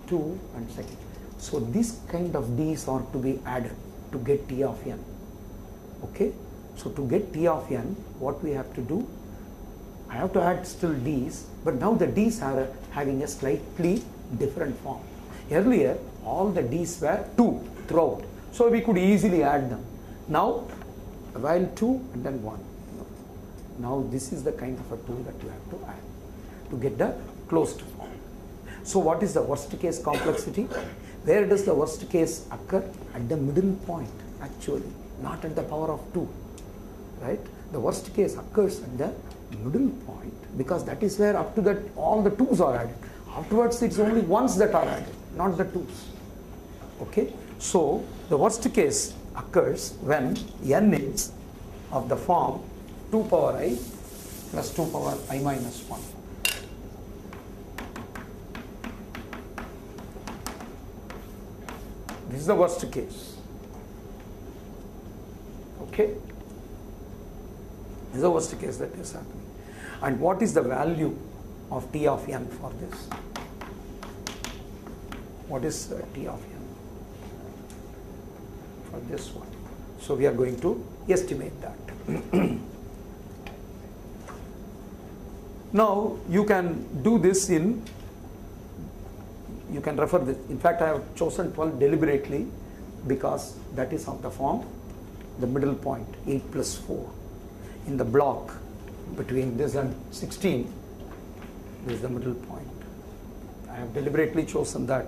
A: 2 and second. So this kind of D's are to be added to get T of n. Okay, so to get T of n, what we have to do? I have to add still D's, but now the D's are having a slightly different form. Earlier, all the D's were 2 throughout, so we could easily add them. Now, while 2 and then 1. Now this is the kind of a tool that you have to add to get the closed form. So what is the worst case complexity? Where does the worst case occur? At the middle point, actually, not at the power of 2, right? The worst case occurs at the middle point, because that is where up to that all the 2's are added. Afterwards, it's only 1's that are added, not the 2's. Okay, so the worst case occurs when n is of the form 2 power I plus 2 power I minus 1. This is the worst case. Okay, this is the worst case that is happening. And what is the value of T of n for this? What is T of n for this one? So we are going to estimate that. Now you can do this in, you can refer this. In fact, I have chosen 12 deliberately because that is of the form, the middle point, 8 plus 4. In the block between this and 16, this is the middle point. I have deliberately chosen that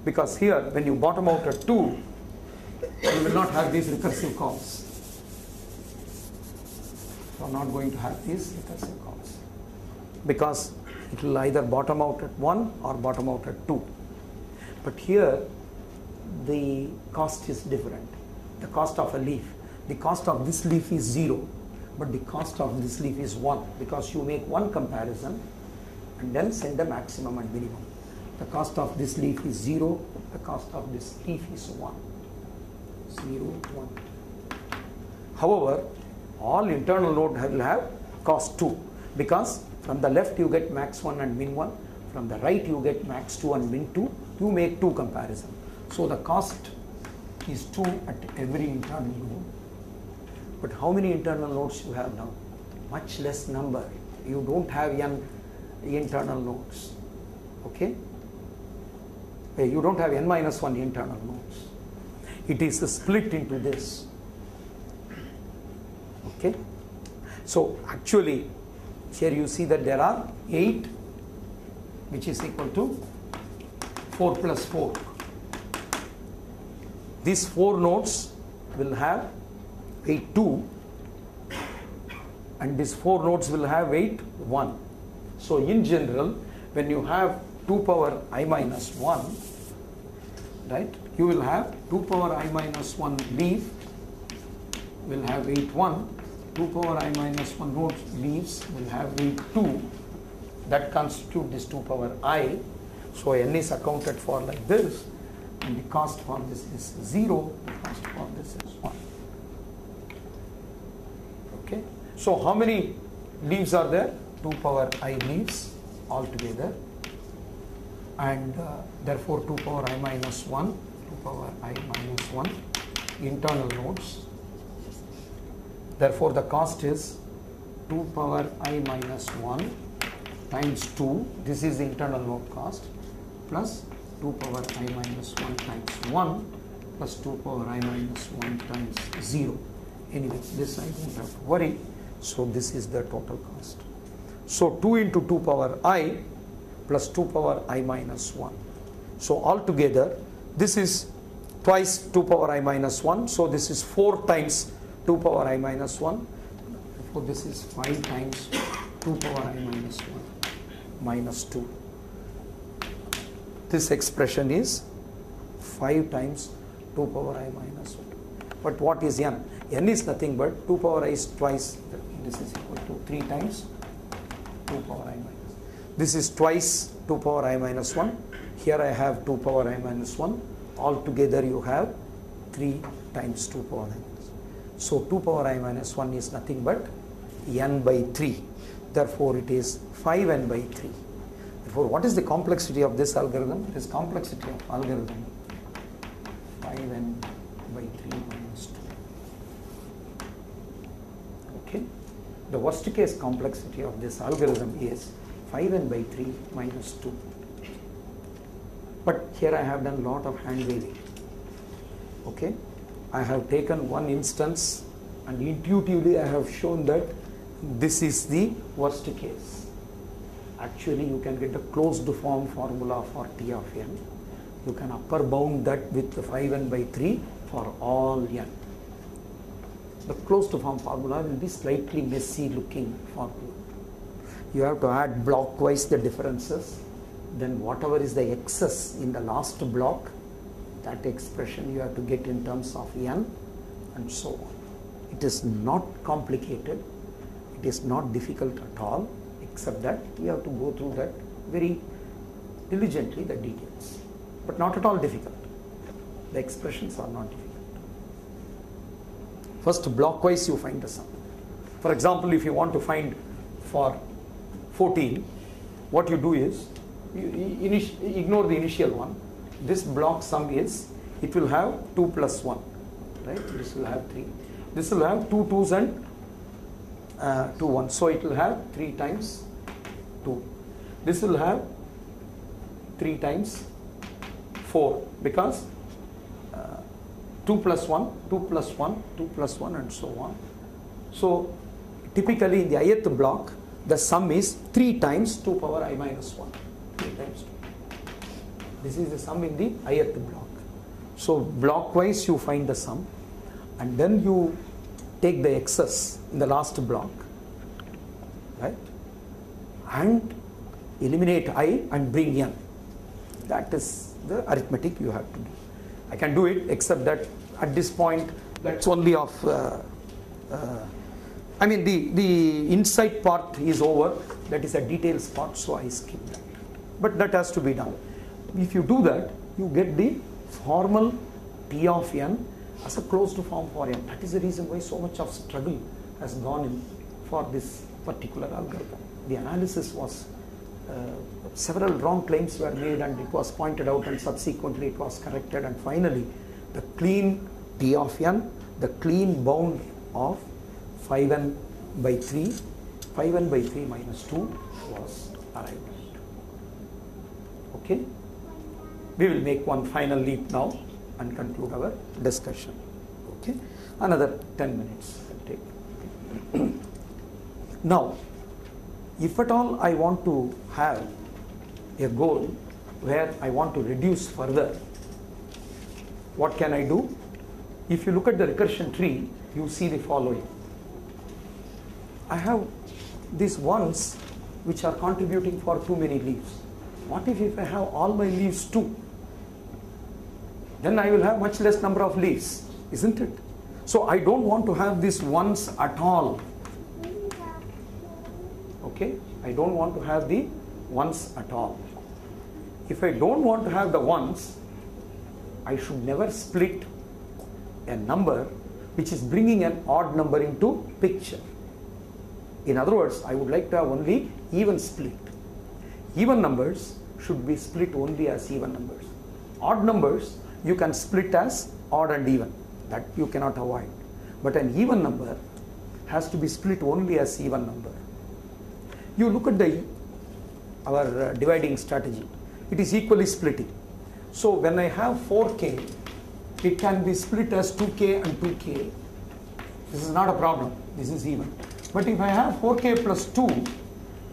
A: because here, when you bottom out at 2, you will not have these recursive calls. You are not going to have these recursive calls because it will either bottom out at 1 or bottom out at 2. But here, the cost is different. The cost of a leaf. The cost of this leaf is 0, but the cost of this leaf is 1 because you make one comparison and then send the maximum and minimum. The cost of this leaf is 0, the cost of this leaf is 1. 0, 1. However, all internal node will have cost 2 because from the left you get max 1 and min 1, from the right you get max 2 and min 2, you make 2 comparison. So the cost is 2 at every internal node. But how many internal nodes you have now? Much less number. You don't have n internal nodes. Okay? You don't have n minus 1 internal nodes. It is split into this. Okay? So actually, here you see that there are 8, which is equal to 4 plus 4. These 4 nodes will have weight 2 and these 4 nodes will have weight 1. So in general, when you have 2 power I minus 1, right, you will have 2 power I minus 1 leaf will have weight 1, 2 power I minus 1 nodes leaves will have weight 2, that constitute this 2 power I. So n is accounted for like this, and the cost for this is 0, the cost for this is 1. Okay, so how many leaves are there? 2 power I leaves altogether, and therefore 2 power I minus 1, 2 power I minus 1 internal nodes. Therefore, the cost is 2 power I minus 1 times 2. This is the internal node cost, plus 2 power I minus 1 times 1 plus 2 power I minus 1 times 0. Anyway, this I don't have to worry. So this is the total cost. So 2 into 2 power I plus 2 power I minus 1. So altogether, this is twice 2 power I minus 1. So this is 4 times 2 power I minus 1. So this is 5 times 2 power I minus 1 minus 2. This expression is 5 times 2 power I minus 1. But what is n? N is nothing but 2 power I is twice. This is equal to 3 times 2 power I minus. This is twice 2 power I minus 1. Here I have 2 power I minus 1. Altogether you have 3 times 2 power I minus 1. So 2 power I minus 1 is nothing but n by 3. Therefore it is 5n by 3. Therefore what is the complexity of this algorithm? This complexity of algorithm 5n by 3 minus 2. Okay. The worst case complexity of this algorithm is 5n by 3 minus 2. But here I have done a lot of hand waving. Okay. I have taken one instance and intuitively I have shown that this is the worst case. Actually you can get a closed form formula for T of n. You can upper bound that with the 5n by 3 for all n. The closed form formula will be slightly messy looking formula. You have to add blockwise the differences. Then whatever is the excess in the last block, that expression you have to get in terms of n and so on. It is not complicated. It is not difficult at all, except that you have to go through that very diligently, the details. But not at all difficult. The expressions are not difficult. First, blockwise you find the sum. For example, if you want to find for 14, what you do is, you ignore the initial one. This block sum is, it will have 2 plus 1, right? This will have 3. This will have 2 2s and 2 1. So it will have 3 times 2. This will have 3 times 4 because 2 plus 1, 2 plus 1, 2 plus 1 and so on. So typically in the ith block, the sum is 3 times 2 power I minus 1. 3 times 2. This is the sum in the ith block. So blockwise you find the sum and then you take the excess in the last block, right? And eliminate I and bring n. That is the arithmetic you have to do. I can do it, except that at this point that's only of I mean the insight part is over. That is a details part, so I skip that. But that has to be done. If you do that, you get the formal T of n as a closed form for n. That is the reason why so much of struggle has gone in for this particular algorithm. The analysis was several wrong claims were made and it was pointed out and subsequently it was corrected, and finally the clean T of n, the clean bound of 5n by 3 minus 2 was arrived at. Okay, we will make one final leap now and conclude our discussion. Okay, another 10 minutes will take. Now, if at all I want to have a goal where I want to reduce further, what can I do? If you look at the recursion tree, you see the following. I have these ones which are contributing for too many leaves. What if I have all my leaves too? Then I will have much less number of leaves, isn't it? So I don't want to have these ones at all. Okay, I don't want to have the ones at all. If I don't want to have the ones, I should never split a number which is bringing an odd number into picture. In other words, I would like to have only even split. Even numbers should be split only as even numbers. Odd numbers you can split as odd and even. that you cannot avoid. But an even number has to be split only as even number. You look at our dividing strategy. It is equally splitting. So when I have 4k, it can be split as 2k and 2k. This is not a problem. This is even. But if I have 4k plus 2,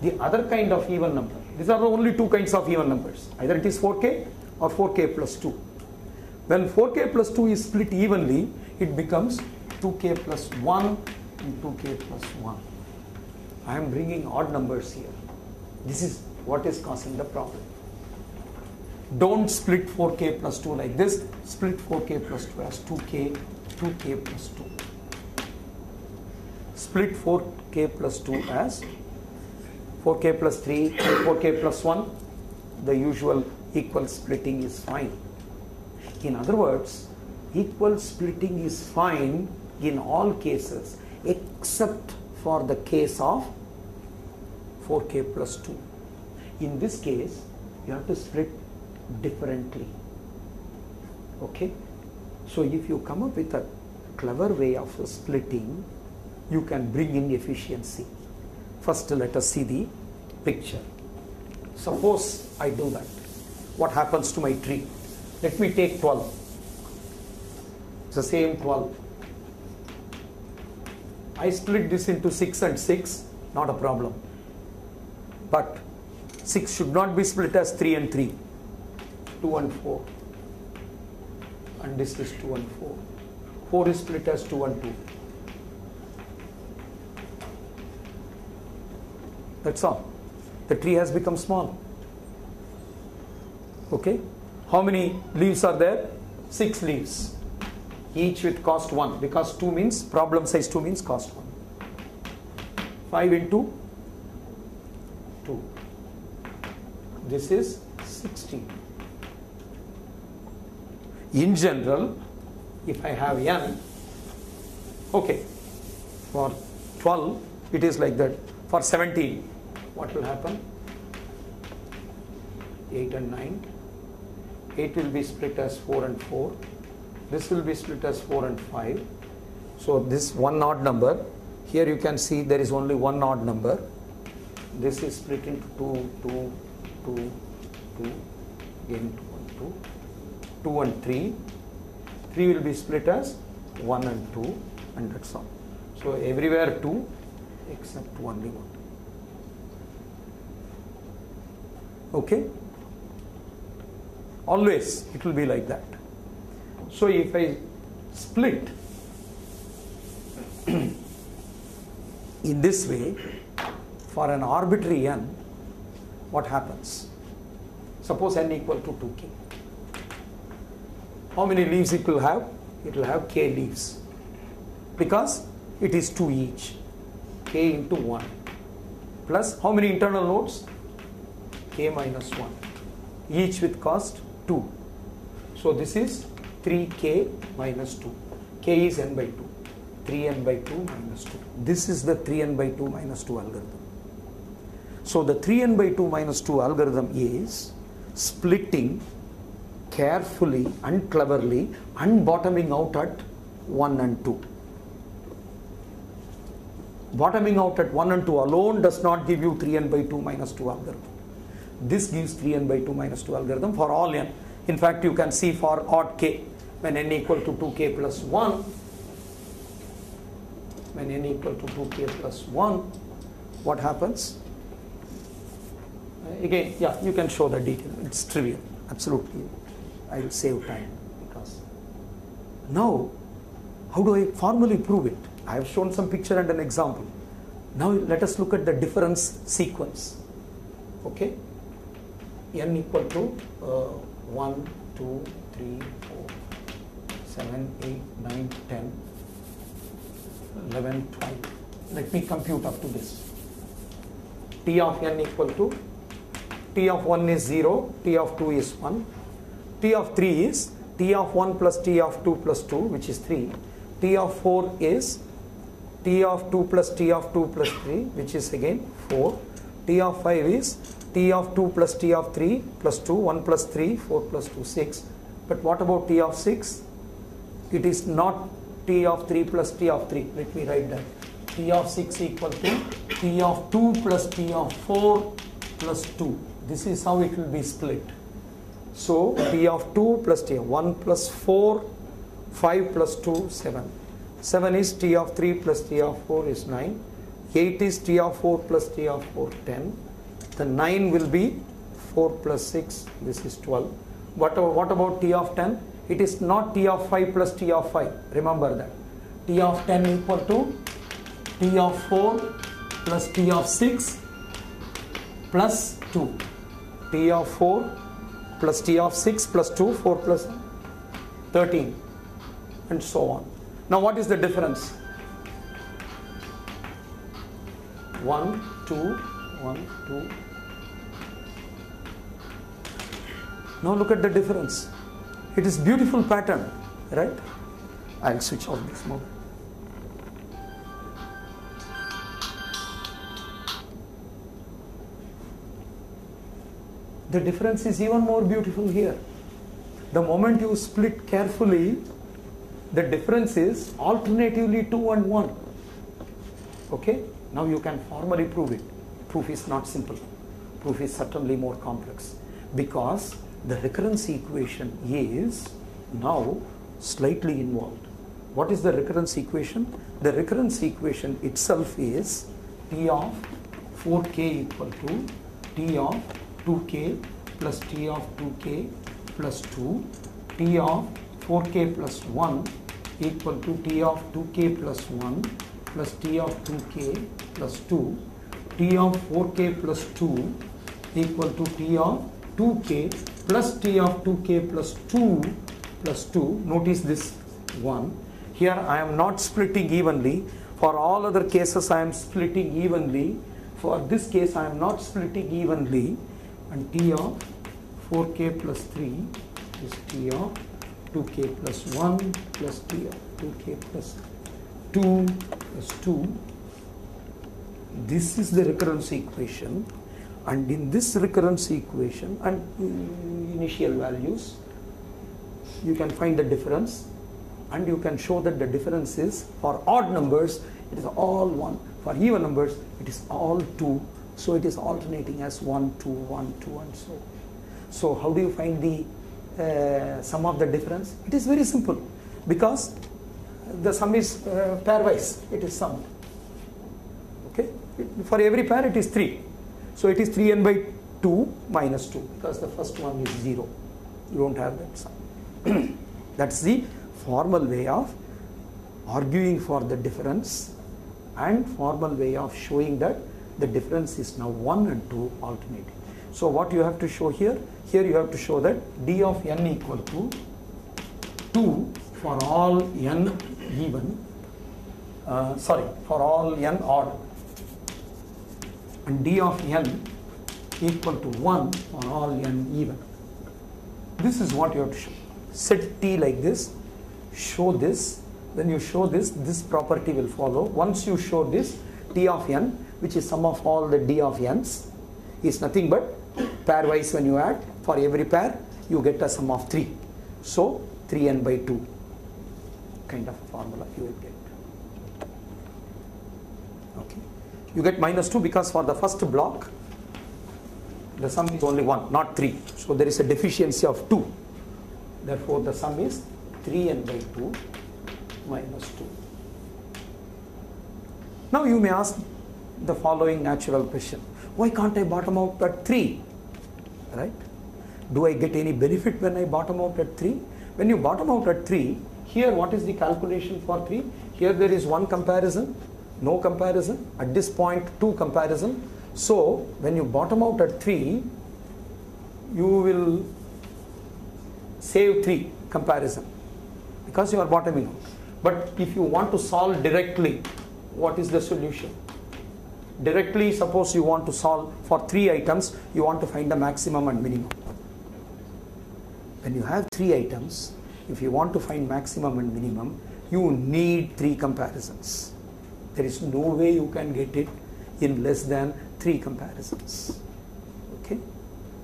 A: the other kind of even number, these are the only two kinds of even numbers. Either it is 4k or 4k plus 2. When 4k plus 2 is split evenly, it becomes 2k plus 1 and 2k plus 1. I am bringing odd numbers here. This is what is causing the problem. Don't split 4k plus 2 like this. Split 4k plus 2 as 2k plus 2. Split 4k plus 2 as 4k plus 3, 4k plus 1. The usual equal splitting is fine. In other words, equal splitting is fine in all cases except for the case of 4k plus 2. In this case, you have to split differently. Okay? So if you come up with a clever way of splitting, you can bring in efficiency. First, let us see the picture. Suppose I do that. What happens to my tree? Let me take 12. It's the same 12. I split this into 6 and 6, not a problem. But 6 should not be split as 3 and 3. 2 and 4. And this is 2 and 4. 4 is split as 2 and 2. That's all. The tree has become small. Okay? How many leaves are there? 6 leaves. Each with cost 1. Because 2 means, problem size 2 means cost 1. 5 into 2. This is 16. In general, if I have n, okay, for 12 it is like that. For 17, what will happen? 8 and 9. 8 will be split as 4 and 4. This will be split as 4 and 5. So this one odd number. Here you can see there is only one odd number. This is split into 2, 2, 2, 2, again 2 and 2. 2 and 3. 3 will be split as 1 and 2, and that's all. So everywhere 2 except only 1. Okay? Always it will be like that. So if I split in this way for an arbitrary n, what happens? Suppose n equal to 2k. How many leaves it will have? It will have k leaves. Because it is 2 each. K into 1. Plus how many internal nodes? K minus 1. Each with cost 2. So this is 3k minus 2. K is n by 2. 3n by 2 minus 2. This is the 3n by 2 minus 2 algorithm. So the 3n by 2 minus 2 algorithm is splitting carefully and cleverly and bottoming out at 1 and 2. Bottoming out at 1 and 2 alone does not give you 3n by 2 minus 2 algorithm. This gives 3n by 2 minus 2 algorithm for all n. In fact, you can see for odd k, when n equal to 2k plus 1, when n equal to 2k plus 1, what happens? Again, yeah, you can show the detail. It's trivial, absolutely. I will save time because now, how do I formally prove it? I have shown some picture and an example. Now let us look at the difference sequence. Okay? N equal to 1, 2, 3, 4, 7, 8, 9, 10, 11, 12. Let me compute up to this. T of n equal to, T of 1 is 0, T of 2 is 1, T of 3 is T of 1 plus T of 2 plus 2, which is 3. T of 4 is T of 2 plus T of 2 plus 3, which is again 4. T of 5 is T of 2 plus T of 3 plus 2, 1 plus 3, 4 plus 2, 6. But what about T of 6? it is not T of 3 plus T of 3. Let me write that. T of 6 equal to T of 2 plus T of 4 plus 2. This is how it will be split. So T of 2 plus T of 1 plus 4, 5 plus 2, 7. 7 is T of 3 plus T of 4 is 9. 8 is T of 4 plus T of 4, 10. The 9 will be 4 plus 6, this is 12. What about T of 10? It is not T of 5 plus T of 5. Remember that. T of 10 equal to T of 4 plus T of 6 plus 2. T of 4 plus T of 6 plus 2, 4 plus 13, and so on. Now what is the difference? 1, 2, 1, 2. Now look at the difference. It is beautiful pattern, right? I'll switch off this mode. The difference is even more beautiful here. The moment you split carefully, the difference is alternatively 2 and 1. Okay? Now you can formally prove it. Proof is not simple. Proof is certainly more complex, because the recurrence equation is now slightly involved. What is the recurrence equation? The recurrence equation itself is T of 4k equal to T of 2k plus T of 2k plus 2, T of 4k plus 1 equal to T of 2k plus 1 plus T of 2k plus 2, T of 4k plus 2 equal to T of 2k plus T of 2k plus 2 plus 2. Notice this one. Here I am not splitting evenly. For all other cases I am splitting evenly. For this case I am not splitting evenly. And T of 4k plus 3 is T of 2k plus 1 plus T of 2k plus 2 plus 2. This is the recurrence equation, and in this recurrence equation and initial values, you can find the difference, and you can show that the difference is, for odd numbers it is all 1, for even numbers it is all 2, so it is alternating as 1, 2, 1, 2 and so on. So how do you find the sum of the difference? It is very simple, because the sum is pairwise, it is summed. Okay, for every pair it is 3, so it is 3n by 2 minus 2, because the first one is 0. You don't have that sum. That's the formal way of arguing for the difference, and formal way of showing that the difference is now 1 and 2 alternating. So what you have to show here? Here you have to show that d of n equal to 2 for all n even, for all n odd, and d of n equal to 1 for all n even. This is what you have to show. Set t like this, show this. When you show this, this property will follow. Once you show this, t of n, which is sum of all the d of n's, is nothing but pairwise. When you add, for every pair you get a sum of 3. So 3n by 2 kind of formula you will get. Okay, you get minus 2 because for the first block the sum is only 1, not 3. So there is a deficiency of 2. Therefore the sum is 3n by 2 minus 2. Now you may ask the following natural question: why can't I bottom out at 3? Right? Do I get any benefit when I bottom out at 3? When you bottom out at 3, here what is the calculation for 3? Here there is 1 comparison, no comparison. At this point 2 comparison. So when you bottom out at 3, you will save 3 comparison, because you are bottoming out. But if you want to solve directly, what is the solution? Directly, suppose you want to solve for 3 items, you want to find the maximum and minimum. When you have 3 items, if you want to find maximum and minimum, you need 3 comparisons. There is no way you can get it in less than 3 comparisons. Okay?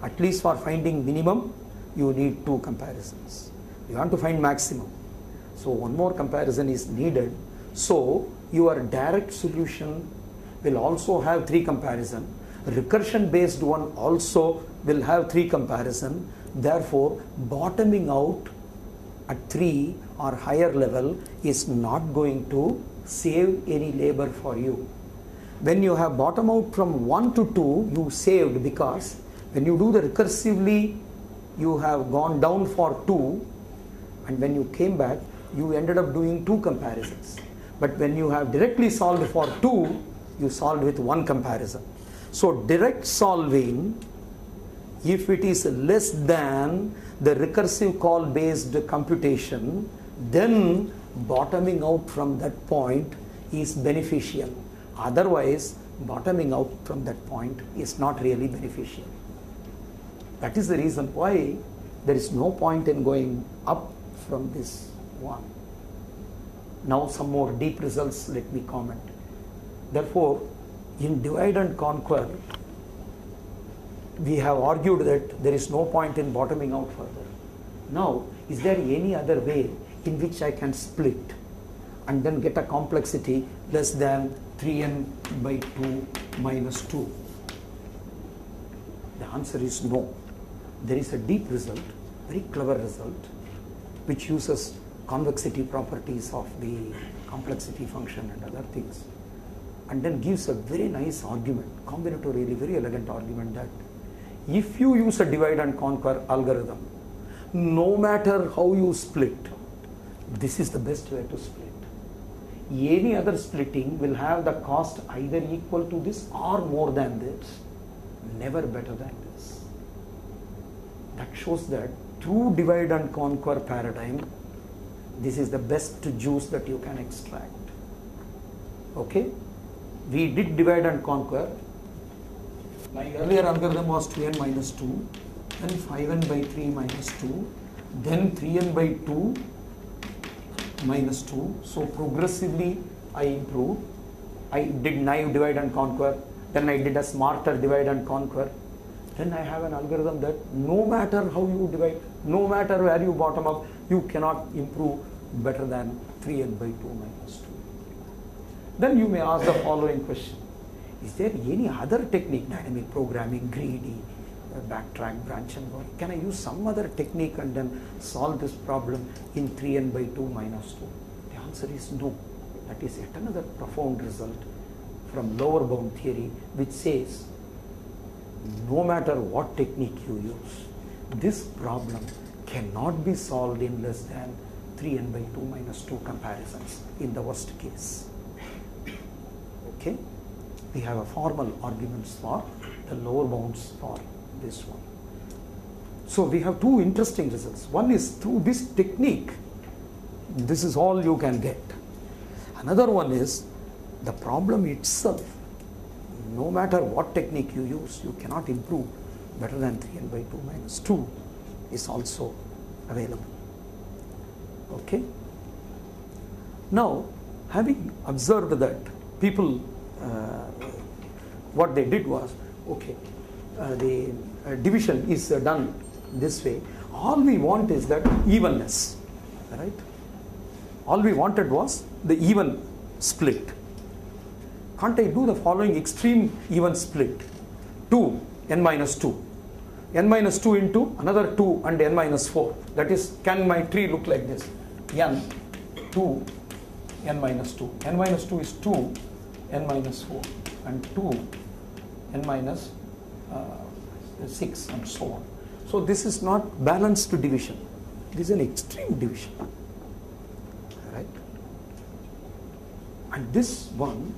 A: At least for finding minimum, you need 2 comparisons. You want to find maximum. So one more comparison is needed. So your direct solution will also have 3 comparison. Recursion based one also will have 3 comparison. Therefore, bottoming out at 3 or higher level is not going to save any labor for you. When you have bottom out from 1 to 2, you saved, because when you do the recursively, you have gone down for 2, and when you came back, you ended up doing 2 comparisons. But when you have directly solved for 2, you solved with 1 comparison. So direct solving, if it is less than the recursive call based computation, then bottoming out from that point is beneficial. Otherwise, bottoming out from that point is not really beneficial. That is the reason why there is no point in going up from this one. Now some more deep results, let me comment. Therefore, in divide and conquer, we have argued that there is no point in bottoming out further. Now, is there any other way in which I can split and then get a complexity less than 3n by 2 minus 2? The answer is no. There is a deep result, very clever result, which uses convexity properties of the complexity function and other things, and then gives a very nice argument, combinatorially very elegant argument, that if you use a divide and conquer algorithm, no matter how you split, this is the best way to split. Any other splitting will have the cost either equal to this or more than this, never better than this. That shows that through divide and conquer paradigm, this is the best juice that you can extract. Okay? We did divide and conquer. My earlier algorithm was 2n minus 2, then 5n by 3 minus 2, then 3n by 2 minus 2. So progressively I improved. I did naive divide and conquer, then I did a smarter divide and conquer. Then I have an algorithm that no matter how you divide, no matter where you bottom up, you cannot improve better than 3n by 2 minus 2. Then you may ask the following question: is there any other technique, dynamic programming, greedy, backtrack, branch and go? Can I use some other technique and then solve this problem in 3n by 2 minus 2? The answer is no. That is yet another profound result from lower bound theory, which says no matter what technique you use, this problem cannot be solved in less than 3n by 2 minus 2 comparisons in the worst case. Okay? We have a formal arguments for the lower bounds for this one. So we have 2 interesting results. One is through this technique, this is all you can get. Another one is the problem itself. No matter what technique you use, you cannot improve better than 3n by 2 minus 2 is also available. Okay? Now, having observed that people, what they did was, okay, the division is done this way. All we want is that evenness, right? All we wanted was the even split. Can't I do the following extreme even split? 2, n minus 2. n minus 2 into another 2 and n minus 4. That is, can my tree look like this? n, 2, n minus 2. n minus 2 is 2, n minus 4. And 2, n minus 6 and so on. So this is not balanced division. This is an extreme division. Right? And this one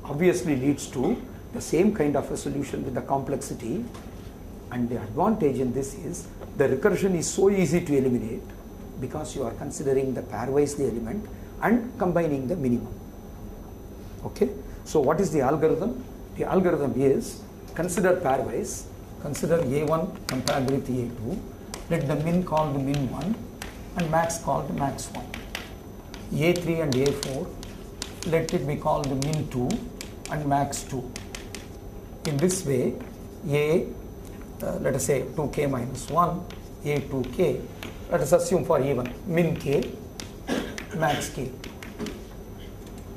A: obviously leads to the same kind of a solution with the complexity, and the advantage in this is the recursion is so easy to eliminate because you are considering the pairwise the element and combining the minimum. Okay, so what is the algorithm? The algorithm is consider pairwise, consider A1 compared with A2, let the min called min 1 and max called max 1. A3 and A4, let it be called min 2 and max 2. In this way, let us say 2k minus 1, A2k, let us assume for even min k max k.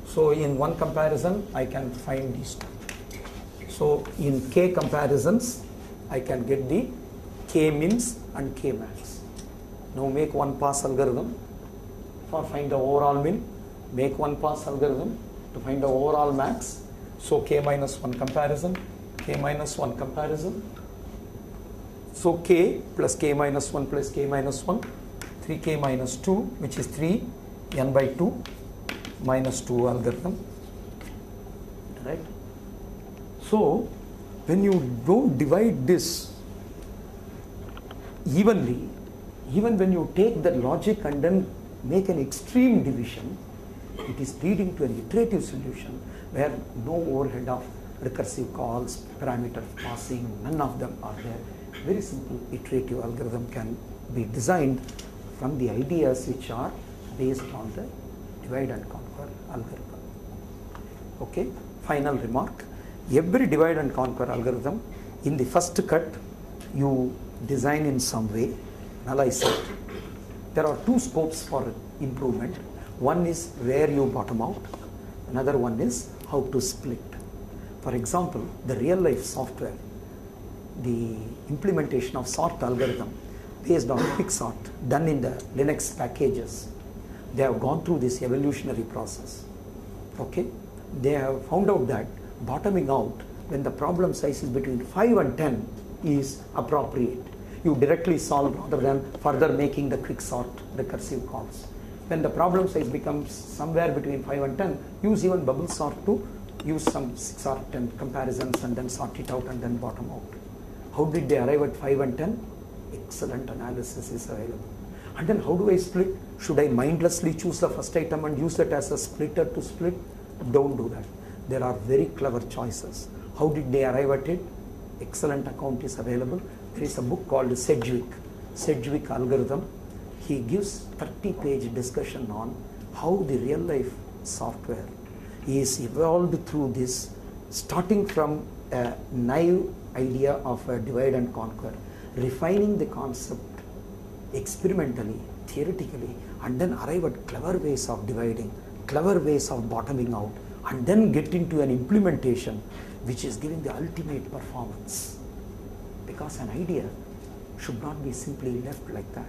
A: So in one comparison, I can find these two. So in k comparisons, I can get the k mins and k max. Now make one pass algorithm for find the overall min. Make one pass algorithm to find the overall max. So k minus 1 comparison, k minus 1 comparison. So k plus k minus 1 plus k minus 1, 3k minus 2, which is 3 n by 2 minus 2 algorithm, right? So when you don't divide this evenly, even when you take the logic and then make an extreme division, it is leading to an iterative solution where no overhead of recursive calls, parameter passing, none of them are there. Very simple iterative algorithm can be designed from the ideas which are based on the divide and conquer algorithm. Okay, final remark. Every divide and conquer algorithm, in the first cut, you design in some way, analyze it. There are two scopes for improvement. One is where you bottom out. Another one is how to split. For example, the real life software, the implementation of sort algorithm based on quick sort done in the Linux packages, they have gone through this evolutionary process. Okay, they have found out that bottoming out when the problem size is between 5 and 10 is appropriate. You directly solve rather than further making the quick sort recursive calls. When the problem size becomes somewhere between 5 and 10, use even bubble sort to use some 6 or 10 comparisons and then sort it out and then bottom out. How did they arrive at 5 and 10? Excellent analysis is available. And then how do I split? Should I mindlessly choose the first item and use that as a splitter to split? Don't do that. There are very clever choices. How did they arrive at it? Excellent account is available. There is a book called Sedgwick algorithm. He gives 30-page discussion on how the real life software is evolved through this, starting from a naive idea of a divide and conquer, refining the concept experimentally, theoretically, and then arrive at clever ways of dividing, clever ways of bottoming out, and then get into an implementation which is giving the ultimate performance. Because an idea should not be simply left like that.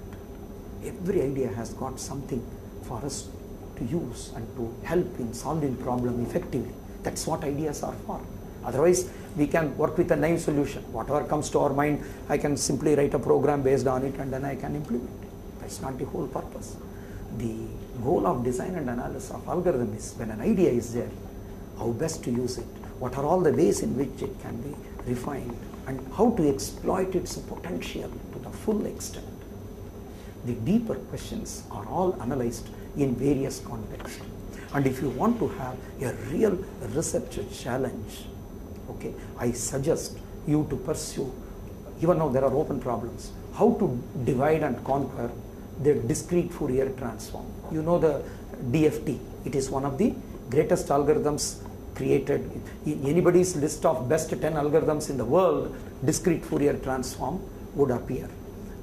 A: Every idea has got something for us to use and to help in solving problem effectively. That's what ideas are for. Otherwise, we can work with a naive solution. Whatever comes to our mind, I can simply write a program based on it and then I can implement it. That's not the whole purpose. The goal of design and analysis of algorithm is when an idea is there, how best to use it, what are all the ways in which it can be refined, and how to exploit its potential to the full extent. The deeper questions are all analyzed in various contexts. And if you want to have a real research challenge, okay, I suggest you to pursue, even though there are open problems, how to divide and conquer the discrete Fourier transform. You know the DFT, it is one of the greatest algorithms created. In anybody's list of best 10 algorithms in the world, discrete Fourier transform would appear.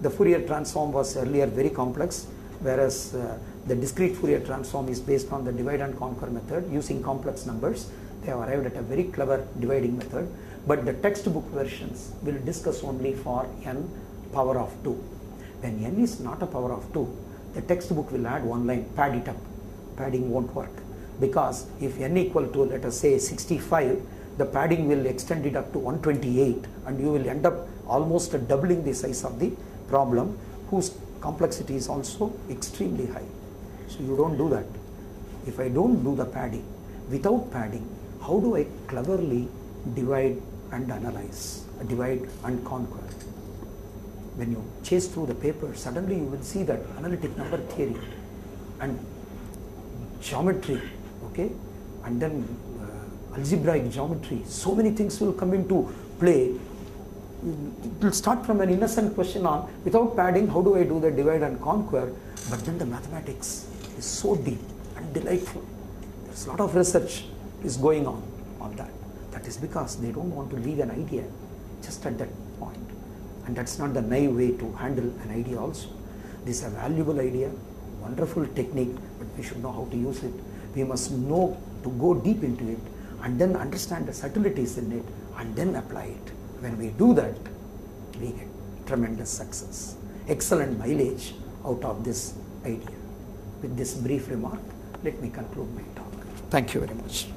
A: The Fourier transform was earlier very complex, whereas the discrete Fourier transform is based on the divide and conquer method using complex numbers. They have arrived at a very clever dividing method, but the textbook versions will discuss only for n power of 2. When n is not a power of 2, the textbook will add one line, pad it up. Padding won't work, because if n equal to, let us say, 65, the padding will extend it up to 128 and you will end up almost doubling the size of the problem, whose complexity is also extremely high. So you don't do that. If I don't do the padding, without padding, how do I cleverly divide and analyze, divide and conquer? When you chase through the paper, suddenly you will see that analytic number theory and geometry, okay, and then algebraic geometry, so many things will come into play. It will start from an innocent question on, without padding, how do I do the divide and conquer? But then the mathematics is so deep and delightful. There's a lot of research is going on that. That is because they don't want to leave an idea just at that point. And that's not the naive way to handle an idea also. This is a valuable idea, wonderful technique, but we should know how to use it. We must know to go deep into it and then understand the subtleties in it and then apply it. When we do that, we get tremendous success, excellent mileage out of this idea. With this brief remark, let me conclude my talk. Thank you very much.